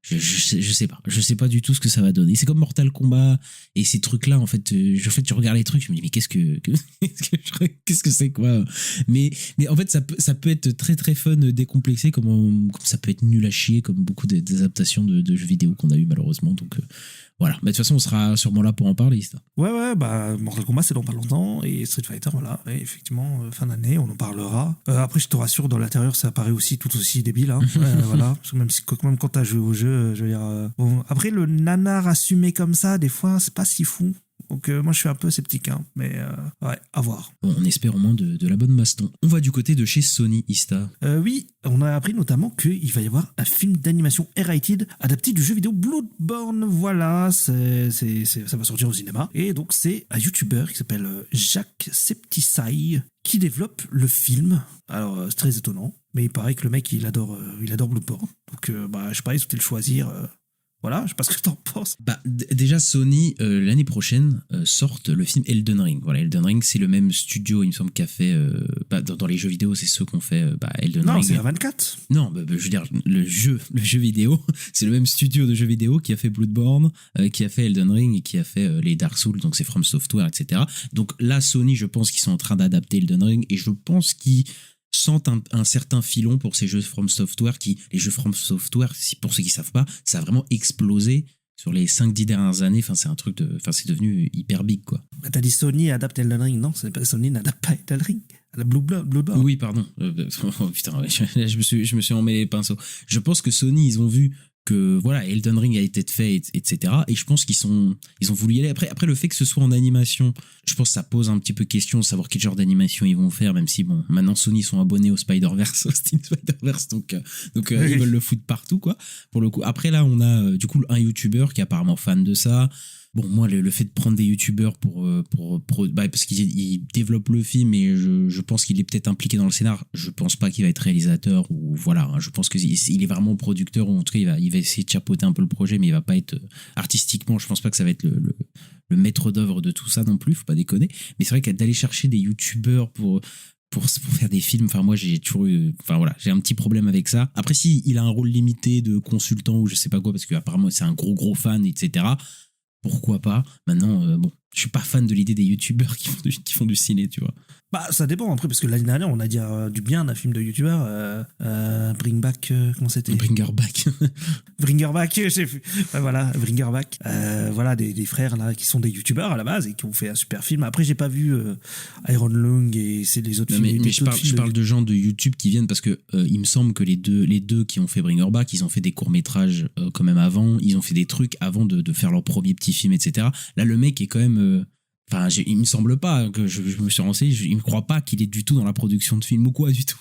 sais pas. Je sais pas du tout ce que ça va donner. C'est comme Mortal Kombat et ces trucs-là, en fait. Tu regardes les trucs, je me dis, mais qu'est-ce que c'est, quoi. Mais en fait, ça peut être très, très fun, décomplexé, comme ça peut être nul à chier, comme beaucoup des adaptations de jeux vidéo qu'on a eu, malheureusement. Donc, voilà, mais de toute façon, on sera sûrement là pour en parler, ça. Ouais, bah, Mortal Kombat, c'est dans pas longtemps, et Street Fighter, voilà, et effectivement, fin d'année, on en parlera. Après, je te rassure, dans l'intérieur, ça apparaît aussi tout aussi débile, hein. Voilà, parce que même quand t'as joué au jeu, je veux dire, bon, après, le nanar assumé comme ça, des fois, c'est pas si fou. Donc moi je suis un peu sceptique, hein, mais ouais, à voir. Bon, on espère au moins de la bonne baston. On va du côté de chez Sony, Ista. Oui, on a appris notamment qu'il va y avoir un film d'animation R-rated adapté du jeu vidéo Bloodborne. Voilà, ça va sortir au cinéma. Et donc c'est un YouTuber qui s'appelle Jacques Septisai qui développe le film. Alors c'est très étonnant, mais il paraît que le mec il adore Bloodborne. Donc bah je sais pas, ils ont le choisir. Voilà, je sais pas ce que t'en penses. Bah, déjà, Sony, l'année prochaine, sortent le film Elden Ring. Voilà, Elden Ring, c'est le même studio, il me semble, qu'a fait... dans les jeux vidéo, c'est ceux qu'on fait Elden Ring. Non, c'est A24. Non, je veux dire, le jeu vidéo, c'est le même studio de jeux vidéo qui a fait Bloodborne, qui a fait Elden Ring et qui a fait les Dark Souls, donc c'est From Software, etc. Donc là, Sony, je pense qu'ils sont en train d'adapter Elden Ring et je pense qu'ils sentent un certain filon pour ces jeux From Software les jeux From Software, pour ceux qui savent pas, ça a vraiment explosé sur les 5-10 dernières années. Enfin, c'est devenu hyper big, quoi. T'as dit Sony adapte Elden Ring. Non, Sony n'adapte pas Elden Ring. La Bloodborne. Oui, pardon. Oh, putain, je me suis emmêlé les pinceaux. Je pense que Sony, ils ont vu que voilà, Elden Ring a été fait, etc. Et je pense qu'ils ont voulu y aller. Après, le fait que ce soit en animation, je pense que ça pose un petit peu question de savoir quel genre d'animation ils vont faire, même si, bon, maintenant Sony sont abonnés au Spider-Verse, au Steam Spider-Verse, donc oui. Ils veulent le foutre partout, quoi, pour le coup. Après, là, on a du coup un YouTuber qui est apparemment fan de ça. Bon, moi, le fait de prendre des youtubeurs parce qu'ils développent le film et je pense qu'il est peut-être impliqué dans le scénar. Je pense pas qu'il va être réalisateur ou voilà. Hein, je pense qu'il est vraiment producteur, ou en tout cas, il va essayer de chapeauter un peu le projet, mais il va pas être artistiquement. Je pense pas que ça va être le maître d'œuvre de tout ça non plus. Faut pas déconner. Mais c'est vrai que d'aller chercher des youtubeurs pour faire des films, enfin moi j'ai toujours eu, enfin voilà, j'ai un petit problème avec ça. Après, si il a un rôle limité de consultant ou je sais pas quoi, parce qu'apparemment c'est un gros fan, etc., pourquoi pas. Maintenant, bon, je suis pas fan de l'idée des youtubeurs qui font du ciné, tu vois. Bah, ça dépend après, parce que l'année dernière, on a dit du bien d'un film de youtubeur, Bring Back, comment c'était ? Bringer Back, j'ai vu. Voilà, Bringer Back. Voilà, des frères là qui sont des youtubeurs à la base et qui ont fait un super film. Après, j'ai pas vu Iron Lung et c'est les autres films. Mais je parle de gens de YouTube qui viennent parce que il me semble que les deux qui ont fait Bringer Back, ils ont fait des courts-métrages quand même avant. Ils ont fait des trucs avant de faire leur premier petit film, etc. Là, le mec est quand même... Enfin, il me semble pas que je me suis renseigné, il me croit pas qu'il est du tout dans la production de film ou quoi du tout.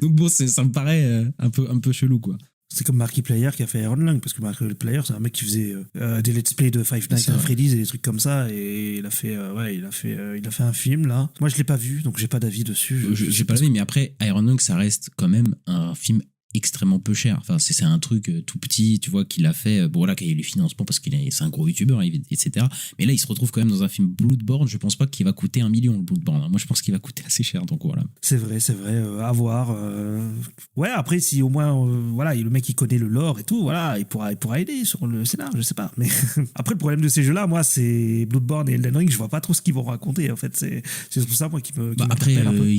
Donc bon, ça me paraît un peu chelou, quoi. C'est comme Markiplier qui a fait Iron Lung, parce que Markiplier, c'est un mec qui faisait des let's play de Five Nights at Freddy's et des trucs comme ça, et il a fait un film là. Moi, je l'ai pas vu, donc j'ai pas d'avis dessus. J'ai pas d'avis, mais après Iron Lung, ça reste quand même un film extrêmement peu cher. Enfin, c'est un truc tout petit, tu vois, qu'il a fait. Bon, voilà, qu'il y a eu les financements parce c'est un gros youtubeur, etc. Mais là, il se retrouve quand même dans un film Bloodborne. Je pense pas qu'il va coûter 1 million, le Bloodborne. Moi, je pense qu'il va coûter assez cher, donc voilà. C'est vrai, à voir. Ouais, après, si au moins, voilà, le mec, il connaît le lore et tout, voilà, il pourra aider sur le scénar, je sais pas. Mais après, le problème de ces jeux-là, moi, c'est Bloodborne et Elden Ring, je vois pas trop ce qu'ils vont raconter, en fait. C'est tout ça, moi, qui après, m'interpelle un peu.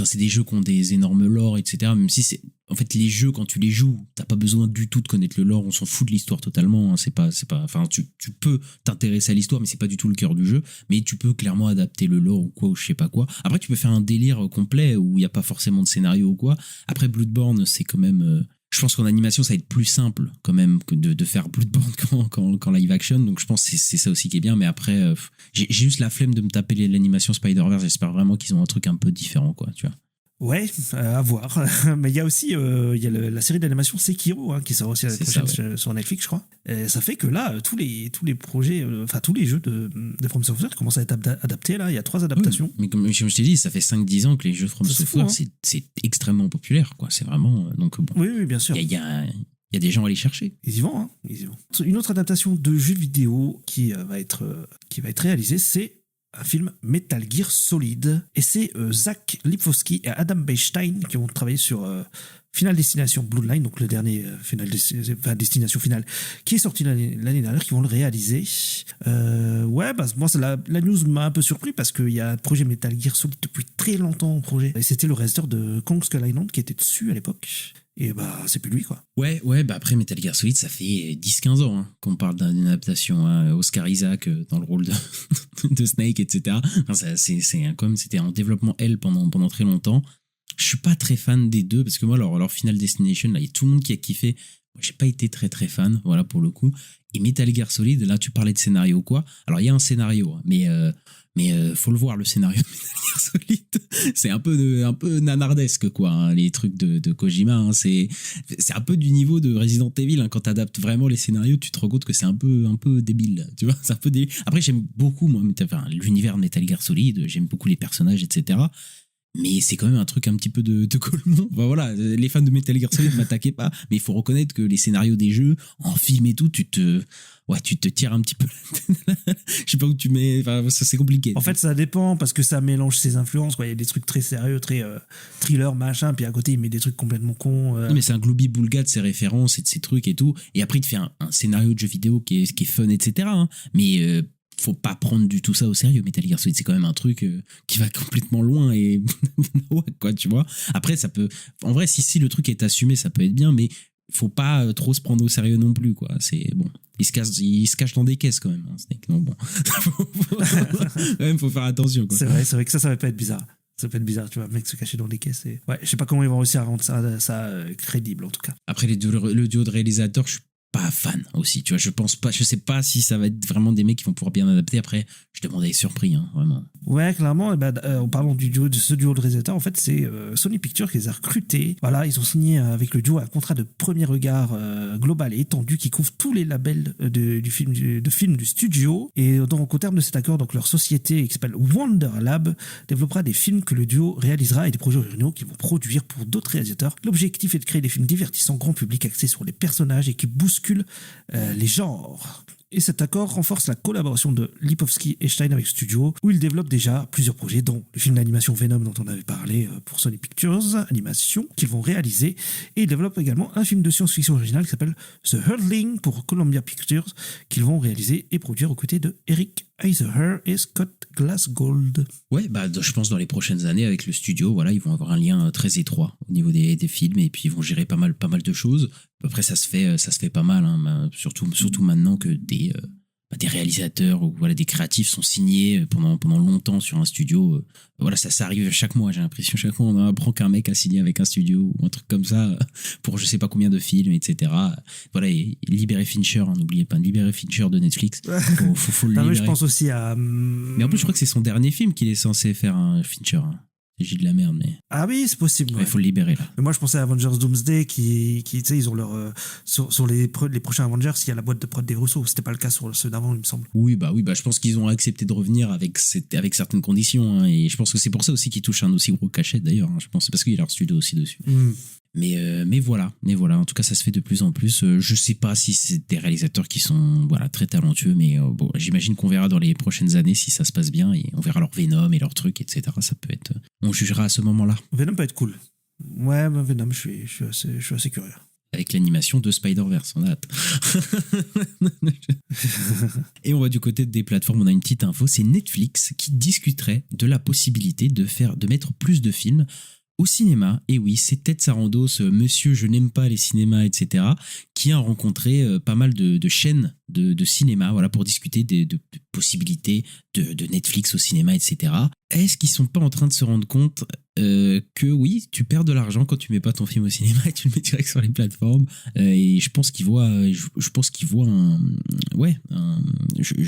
c'est des jeux qui ont des énormes lores, etc. Même si c'est, en fait, les jeux, quand tu les joues, t'as pas besoin du tout de connaître le lore, on s'en fout de l'histoire totalement, hein. C'est pas, enfin, tu peux t'intéresser à l'histoire, mais c'est pas du tout le cœur du jeu, mais tu peux clairement adapter le lore ou quoi, ou je sais pas quoi. Après, tu peux faire un délire complet où il y a pas forcément de scénario ou quoi. Après, Bloodborne, c'est quand même, je pense qu'en animation, ça va être plus simple quand même que de faire Bloodborne qu'en live action. Donc je pense que c'est ça aussi qui est bien. Mais après, j'ai juste la flemme de me taper l'animation Spider-Verse. J'espère vraiment qu'ils ont un truc un peu différent, quoi, tu vois. Ouais, à voir. Mais il y a aussi la série d'animation Sekiro, hein, qui sort aussi l'année prochaine sur Netflix, je crois. Et ça fait que là, tous les projets, enfin tous les jeux de From Software commencent à être adaptés. Là, il y a 3 adaptations. Oui, mais comme je t'ai dit, ça fait 5-10 ans que les jeux From Software, fou, hein. c'est extrêmement populaire, quoi. C'est vraiment, donc bon. Oui, bien sûr. Il y a des gens à aller chercher. Ils y vont, hein. Une autre adaptation de jeu vidéo qui va être réalisée, c'est un film Metal Gear Solid. Et c'est Zach Lipovsky et Adam Bechstein qui vont travailler sur Final Destination Bloodline, donc le dernier Destination Finale, qui est sorti l'année dernière, qui vont le réaliser. Moi, la news m'a un peu surpris parce qu'il y a un projet Metal Gear Solid depuis très longtemps en projet. Et c'était le réalisateur de Kong Skull Island qui était dessus à l'époque. Et c'est plus lui, quoi. Ouais, après Metal Gear Solid, ça fait 10-15 ans hein, qu'on parle d'une adaptation, hein. Oscar Isaac dans le rôle de Snake, etc. Enfin, c'était en développement pendant très longtemps. Je suis pas très fan des deux parce que moi, leur Final Destination, là, il y a tout le monde qui a kiffé. Moi, j'ai pas été très très fan, voilà, pour le coup. Et Metal Gear Solid, là, tu parlais de scénario, quoi. Alors, il y a un scénario, mais faut le voir, le scénario de Metal Gear Solid. C'est un peu nanardesque, quoi, hein, les trucs de Kojima, hein. C'est un peu du niveau de Resident Evil, hein. Quand t'adaptes vraiment les scénarios, tu te rends compte que c'est un peu débile, tu vois. C'est un peu débile. Après, j'aime beaucoup, moi, l'univers de Metal Gear Solid, j'aime beaucoup les personnages, etc. Mais c'est quand même un truc un petit peu de collemont. Enfin, voilà, les fans de Metal Gear Solid m'attaquaient pas, mais il faut reconnaître que les scénarios des jeux, en film et tout, tu te tires un petit peu la tête. Je sais pas où tu mets, enfin, ça c'est compliqué. En fait, ça dépend parce que ça mélange ses influences, quoi. Il y a des trucs très sérieux, très thriller, machin, puis à côté, il met des trucs complètement cons. Non, mais c'est un globi-boulga de ses références et de ses trucs et tout. Et après, il te fait un scénario de jeu vidéo qui est fun, etc. Hein. Mais faut pas prendre du tout ça au sérieux. Metal Gear Solid, c'est quand même un truc qui va complètement loin et ouais, quoi, tu vois. Après, ça peut, en vrai, si le truc est assumé, ça peut être bien, mais faut pas trop se prendre au sérieux non plus, quoi. C'est bon. Il se cache dans des caisses quand même, hein, Snake. Non, bon. Quand même, faut faire attention, quoi. C'est vrai que ça va pas être bizarre. Ça peut être bizarre, tu vois, mec se cacher dans des caisses. Ouais, je sais pas comment ils vont réussir à rendre ça crédible, en tout cas. Après, le duo de réalisateurs, je suis pas fan aussi, tu vois. Je sais pas si ça va être vraiment des mecs qui vont pouvoir bien adapter. Après, je demande à être surpris, hein, vraiment. Ouais, clairement. En parlant de ce duo de réalisateurs, en fait, c'est Sony Pictures qui les a recrutés. Voilà, ils ont signé avec le duo un contrat de premier regard global et étendu qui couvre tous les labels de films du studio. Et donc, au terme de cet accord, donc leur société qui s'appelle Wonder Lab développera des films que le duo réalisera et des projets originaux qu'ils vont produire pour d'autres réalisateurs. L'objectif est de créer des films divertissants, grand public, axés sur les personnages et qui bousculent les genres. Et cet accord renforce la collaboration de Lipovsky et Stein avec Studio, où ils développent déjà plusieurs projets, dont le film d'animation Venom dont on avait parlé pour Sony Pictures Animation, qu'ils vont réaliser. Et ils développent également un film de science-fiction original qui s'appelle The Hurtling pour Columbia Pictures, qu'ils vont réaliser et produire aux côtés de Eric Eisenherr et Scott Glasgold. Ouais, je pense dans les prochaines années avec le studio, voilà, ils vont avoir un lien très étroit au niveau des films et puis ils vont gérer pas mal de choses. Après, ça se fait pas mal, hein, surtout maintenant que des réalisateurs ou voilà, des créatifs sont signés pendant longtemps sur un studio. Voilà, ça arrive chaque mois, j'ai l'impression. Chaque mois, on apprend qu'un mec a signé avec un studio ou un truc comme ça pour je sais pas combien de films, etc. Voilà, et libérer Fincher, hein, n'oubliez pas, libérer Fincher de Netflix. Faut le libérer. Je pense aussi à... Mais en plus, je crois que c'est son dernier film qu'il est censé faire, un Fincher. Hein. J'ai de la merde, mais... Ah oui, c'est possible. Il faut le libérer, là. Mais moi, je pensais à Avengers Doomsday, qui tu sais, ils ont leur... sur les prochains Avengers, il y a la boîte de prod des Russo. C'était pas le cas sur ceux d'avant, il me semble. Oui, je pense qu'ils ont accepté de revenir avec certaines conditions. Hein, et je pense que c'est pour ça aussi qu'ils touchent un aussi gros cachet, d'ailleurs. Hein, je pense que c'est parce qu'il y a leur studio aussi dessus. Mais voilà, en tout cas ça se fait de plus en plus. Je sais pas si c'est des réalisateurs qui sont très talentueux, mais bon, j'imagine qu'on verra dans les prochaines années si ça se passe bien et on verra leur Venom et leurs trucs, etc. Ça peut être, on jugera à ce moment-là. Venom peut être cool. Ouais, Venom, je suis assez curieux. Avec l'animation de Spider-Verse, on a hâte. Et on va du côté des plateformes, on a une petite info, c'est Netflix qui discuterait de la possibilité de mettre plus de films au cinéma. Et oui, c'est Ted Sarandos, monsieur je n'aime pas les cinémas, etc., qui a rencontré pas mal de chaînes de cinéma, voilà, pour discuter de possibilités de Netflix au cinéma, etc. Est-ce qu'ils sont pas en train de se rendre compte que oui, tu perds de l'argent quand tu mets pas ton film au cinéma et tu le mets direct sur les plateformes, et je pense qu'ils voient il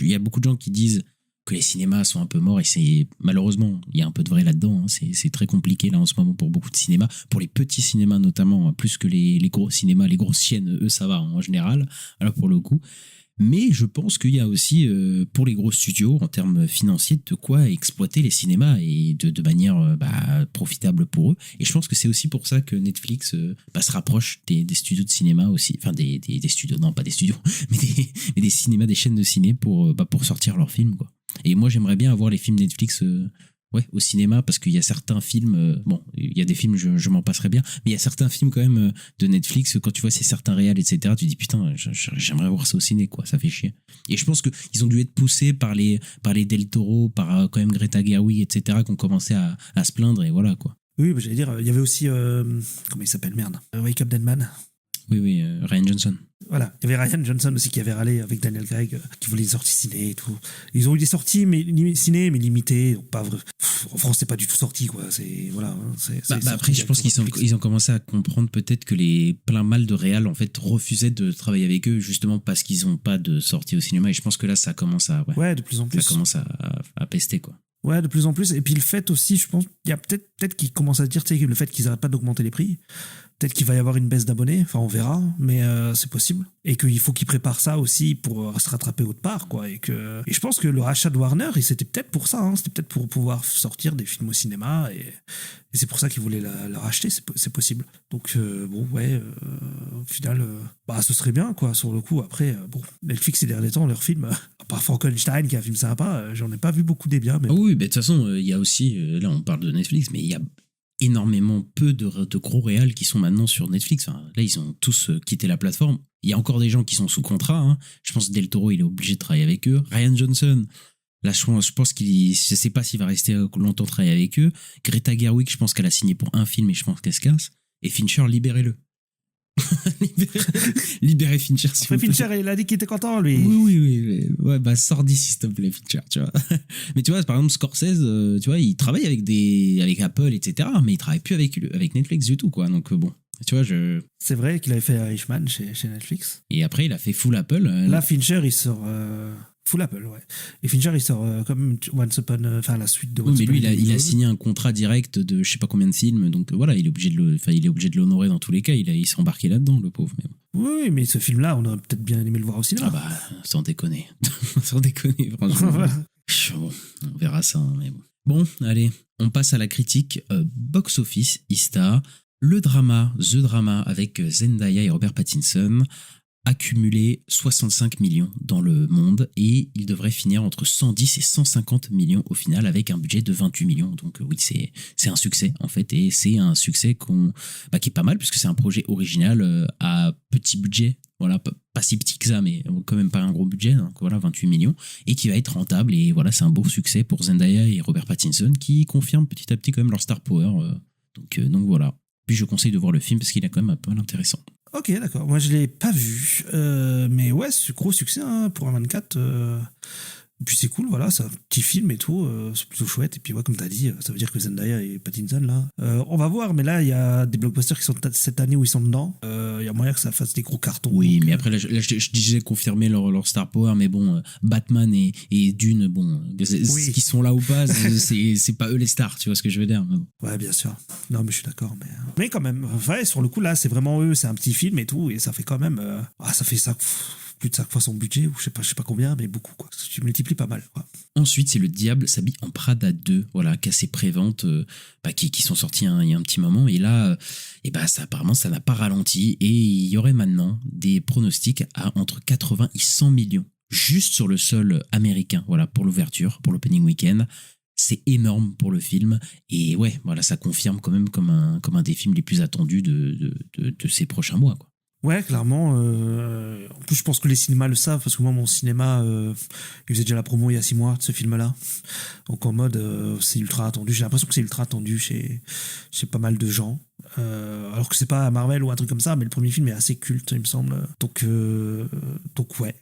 y a beaucoup de gens qui disent que les cinémas sont un peu morts, et c'est malheureusement, il y a un peu de vrai là-dedans, hein. C'est très compliqué là en ce moment pour beaucoup de cinémas, pour les petits cinémas notamment, plus que les gros cinémas, les grosses chaînes, eux ça va en général, alors pour le coup. Mais je pense qu'il y a aussi, pour les gros studios, en termes financiers, de quoi exploiter les cinémas et de manière profitable pour eux. Et je pense que c'est aussi pour ça que Netflix se rapproche des studios de cinéma aussi. Enfin, des studios, non, pas des studios, mais des cinémas, des chaînes de ciné pour sortir leurs films, quoi. Et moi, j'aimerais bien avoir les films Netflix au cinéma, parce qu'il y a certains films, il y a des films, je m'en passerais bien, mais il y a certains films quand même de Netflix, quand tu vois c'est certains réals, etc., tu dis putain, j'aimerais voir ça au ciné, quoi, ça fait chier. Et je pense qu'ils ont dû être poussés par les Del Toro, par quand même Greta Gerwig, etc., qui ont commencé à se plaindre, et voilà, quoi. Oui, j'allais dire, il y avait aussi, comment il s'appelle, merde, Wake Up Dead Man. Oui, Ryan Johnson. Voilà, il y avait Ryan Johnson aussi qui avait râlé avec Daniel Craig, qui voulait des sorties ciné et tout. Ils ont eu des sorties ciné, mais limitées, donc pas vrai. En France, c'est pas du tout sorti, quoi. C'est voilà. Après, je pense qu'ils ont commencé à comprendre peut-être que les plein mal de réal en fait refusaient de travailler avec eux justement parce qu'ils ont pas de sortie au cinéma. Et je pense que là, ça commence à de plus en plus. Ça commence à pester, quoi. Ouais, de plus en plus. Et puis le fait aussi, je pense, il y a peut-être qu'ils commencent à dire, tu sais, le fait qu'ils arrêtent pas d'augmenter les prix. Peut-être qu'il va y avoir une baisse d'abonnés, enfin on verra, mais c'est possible. Et qu'il faut qu'ils préparent ça aussi pour se rattraper autre part, quoi. Et je pense que le rachat de Warner, c'était peut-être pour ça, hein. C'était peut-être pour pouvoir sortir des films au cinéma, et c'est pour ça qu'ils voulaient le racheter, c'est possible. Donc au final, ce serait bien, quoi, sur le coup. Après, Netflix ces derniers temps, leurs films, à part Frankenstein qui est un film sympa, j'en ai pas vu beaucoup des biens. Mais... Oui, mais de toute façon, il y a aussi, là on parle de Netflix, mais il y a énormément peu de gros réals qui sont maintenant sur Netflix. Enfin, là, ils ont tous quitté la plateforme. Il y a encore des gens qui sont sous contrat, hein. Je pense que Del Toro, il est obligé de travailler avec eux. Ryan Johnson, là, je pense je sais pas s'il va rester longtemps travailler avec eux. Greta Gerwig, je pense qu'elle a signé pour un film et je pense qu'elle se casse. Et Fincher, libérez-le. Libérez Fincher. Après, Fincher, il a dit qu'il était content, lui. Oui. Ouais, sors d'ici, s'il te plaît, Fincher, tu vois. Mais tu vois, par exemple, Scorsese, tu vois, il travaille avec Apple, etc., mais il travaille plus avec Netflix du tout, quoi. Donc, bon, tu vois, C'est vrai qu'il avait fait Irishman chez Netflix. Et après, il a fait Full Apple. Là, Fincher, il sort... Full Apple, ouais. Et Fincher, il sort comme Once Upon, la suite de Once Upon. Mais lui, il a signé un contrat direct de je sais pas combien de films, donc voilà, il est obligé de l'honorer dans tous les cas. Il s'est embarqué là-dedans, le pauvre. Mais bon. Oui, mais ce film-là, on aurait peut-être bien aimé le voir au cinéma. Ah sans déconner. Sans déconner, franchement. Voilà. Bon, on verra ça, hein, mais bon. Bon, allez, on passe à la critique Box Office, Ista. The Drama avec Zendaya et Robert Pattinson a cumulé 65 millions dans le monde et il devrait finir entre 110 et 150 millions au final avec un budget de 28 millions. Donc oui, c'est un succès en fait, et c'est un succès qui est pas mal puisque c'est un projet original à petit budget. Voilà, pas si petit que ça, mais quand même pas un gros budget, donc voilà, 28 millions, et qui va être rentable, et voilà, c'est un beau succès pour Zendaya et Robert Pattinson qui confirment petit à petit quand même leur star power. Donc voilà. Puis je conseille de voir le film parce qu'il est quand même un peu intéressant. Ok, d'accord. Moi, je l'ai pas vu. Mais ouais, c'est gros succès pour un 24. Et puis c'est cool, voilà, c'est un petit film et tout, c'est plutôt chouette. Et puis ouais, comme t'as dit, ça veut dire que Zendaya et Pattinson, là, on va voir, mais là, il y a des blockbusters qui sont cette année où ils sont dedans. Il y a moyen que ça fasse des gros cartons. Oui, mais après, là, je disais confirmer leur star power, mais bon, Batman et Dune, bon, qui sont là ou pas, c'est pas eux les stars, tu vois ce que je veux dire. Ouais, bien sûr. Non, mais je suis d'accord. Mais quand même, ouais, sur le coup, là, c'est vraiment eux, c'est un petit film et tout, et ça fait quand même, ça fait ça. plus de 5 fois son budget, ou je sais pas combien, mais beaucoup, quoi. Tu multiplies pas mal, quoi. Ensuite, c'est Le Diable s'habille en Prada 2, voilà, qui a ses préventes qui sont sorties il y a un petit moment. Et là, apparemment, ça n'a pas ralenti. Et il y aurait maintenant des pronostics à entre 80 et 100 millions, juste sur le sol américain, voilà, pour l'ouverture, pour l'opening weekend. C'est énorme pour le film. Et ouais, voilà, ça confirme quand même comme un des films les plus attendus de ces prochains mois, quoi. Ouais, clairement. En plus, je pense que les cinémas le savent, parce que moi, mon cinéma, il faisait déjà la promo il y a 6 mois de ce film-là. Donc en mode, c'est ultra attendu. J'ai l'impression que c'est ultra attendu chez pas mal de gens. Alors que c'est pas Marvel ou un truc comme ça, mais le premier film est assez culte, il me semble. Donc ouais,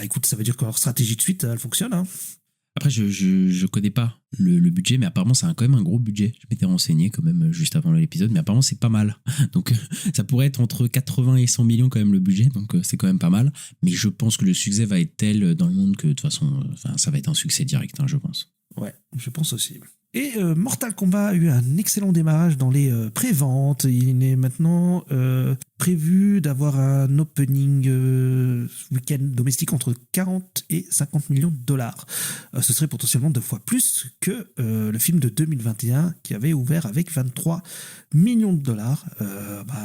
écoute, ça veut dire que leur stratégie de suite, elle fonctionne, hein. Après, je connais pas le budget, mais apparemment, c'est quand même un gros budget. Je m'étais renseigné quand même juste avant l'épisode, mais apparemment, c'est pas mal. Donc, ça pourrait être entre 80 et 100 millions quand même le budget, donc c'est quand même pas mal. Mais je pense que le succès va être tel dans le monde que de toute façon, ça va être un succès direct, hein, je pense. Ouais, je pense aussi. Et Mortal Kombat a eu un excellent démarrage dans les préventes. Il est maintenant prévu d'avoir un opening week-end domestique entre 40 et 50 millions de dollars. Ce serait potentiellement 2 fois plus que le film de 2021 qui avait ouvert avec 23 millions de dollars.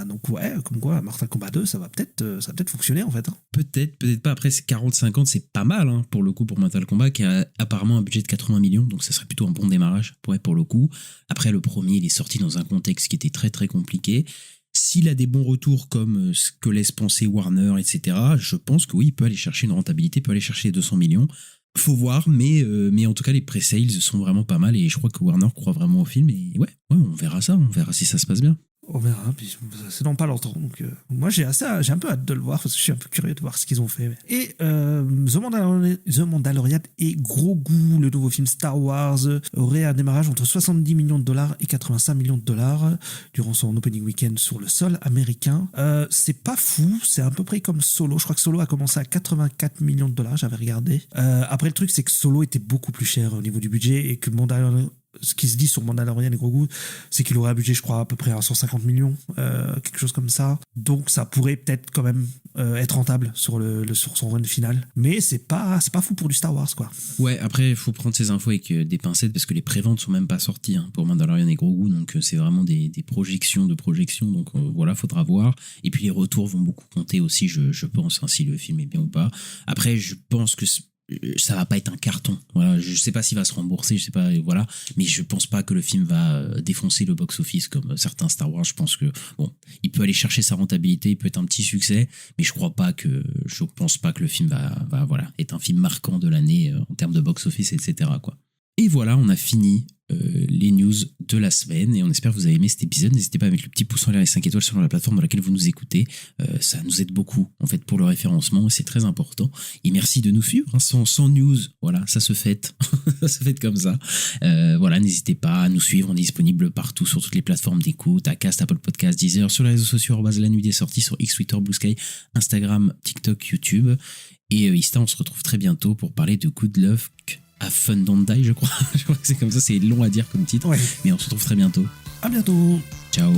Donc ouais, comme quoi Mortal Kombat 2, ça va peut-être fonctionner en fait, hein. Peut-être pas. Après, 40-50, c'est pas mal, hein, pour le coup, pour Mortal Kombat, qui a apparemment un budget de 80 millions, donc ça serait plutôt un bon démarrage pour le coup. Après, le premier, il est sorti dans un contexte qui était très très compliqué. S'il a des bons retours comme ce que laisse penser Warner, etc., je pense que oui, il peut aller chercher une rentabilité, il peut aller chercher les 200 millions. Faut voir, mais en tout cas, les pré-sales sont vraiment pas mal et je crois que Warner croit vraiment au film. Et ouais, on verra ça, on verra si ça se passe bien. On verra, puis c'est dans pas longtemps. Donc, moi, j'ai un peu hâte de le voir parce que je suis un peu curieux de voir ce qu'ils ont fait. Et The Mandalorian et Grogu, le nouveau film Star Wars, aurait un démarrage entre 70 millions de dollars et 85 millions de dollars durant son opening weekend sur le sol américain. C'est pas fou, c'est à peu près comme Solo. Je crois que Solo a commencé à 84 millions de dollars, j'avais regardé. Après, le truc, c'est que Solo était beaucoup plus cher au niveau du budget et que ce qui se dit sur Mandalorian et Grogu, c'est qu'il aurait un budget, je crois, à peu près à 150 millions, quelque chose comme ça. Donc ça pourrait peut-être quand même être rentable sur son run final. Mais c'est pas fou pour du Star Wars, quoi. Ouais, après, il faut prendre ces infos avec des pincettes parce que les préventes sont même pas sorties, hein, pour Mandalorian et Grogu. Donc c'est vraiment des projections de projections. Donc voilà, faudra voir. Et puis les retours vont beaucoup compter aussi, je pense, hein, si le film est bien ou pas. Après, je pense que ça va pas être un carton. Voilà, je sais pas s'il va se rembourser, je sais pas, voilà, mais je pense pas que le film va défoncer le box-office comme certains Star Wars. Je pense que bon, il peut aller chercher sa rentabilité, il peut être un petit succès, mais je pense pas que le film va voilà, être un film marquant de l'année en termes de box-office, etc., quoi. Et voilà, on a fini les news de la semaine et on espère que vous avez aimé cet épisode. N'hésitez pas à mettre le petit pouce en l'air et 5 étoiles sur la plateforme dans laquelle vous nous écoutez. Ça nous aide beaucoup en fait pour le référencement et c'est très important. Et merci de nous suivre, hein. Sans news, voilà, ça se fait. Ça se fait comme ça. Voilà, n'hésitez pas à nous suivre. On est disponible partout sur toutes les plateformes d'écoute, Acast, Apple Podcasts, Deezer, sur les réseaux sociaux @la nuit des sorties, sur X, Twitter, Blue Sky, Instagram, TikTok, YouTube. Et Ista, on se retrouve très bientôt pour parler de Good Luck à Fun Don't Die, je crois. Je crois que c'est comme ça, c'est long à dire comme titre. Ouais. Mais on se retrouve très bientôt. À bientôt. Ciao.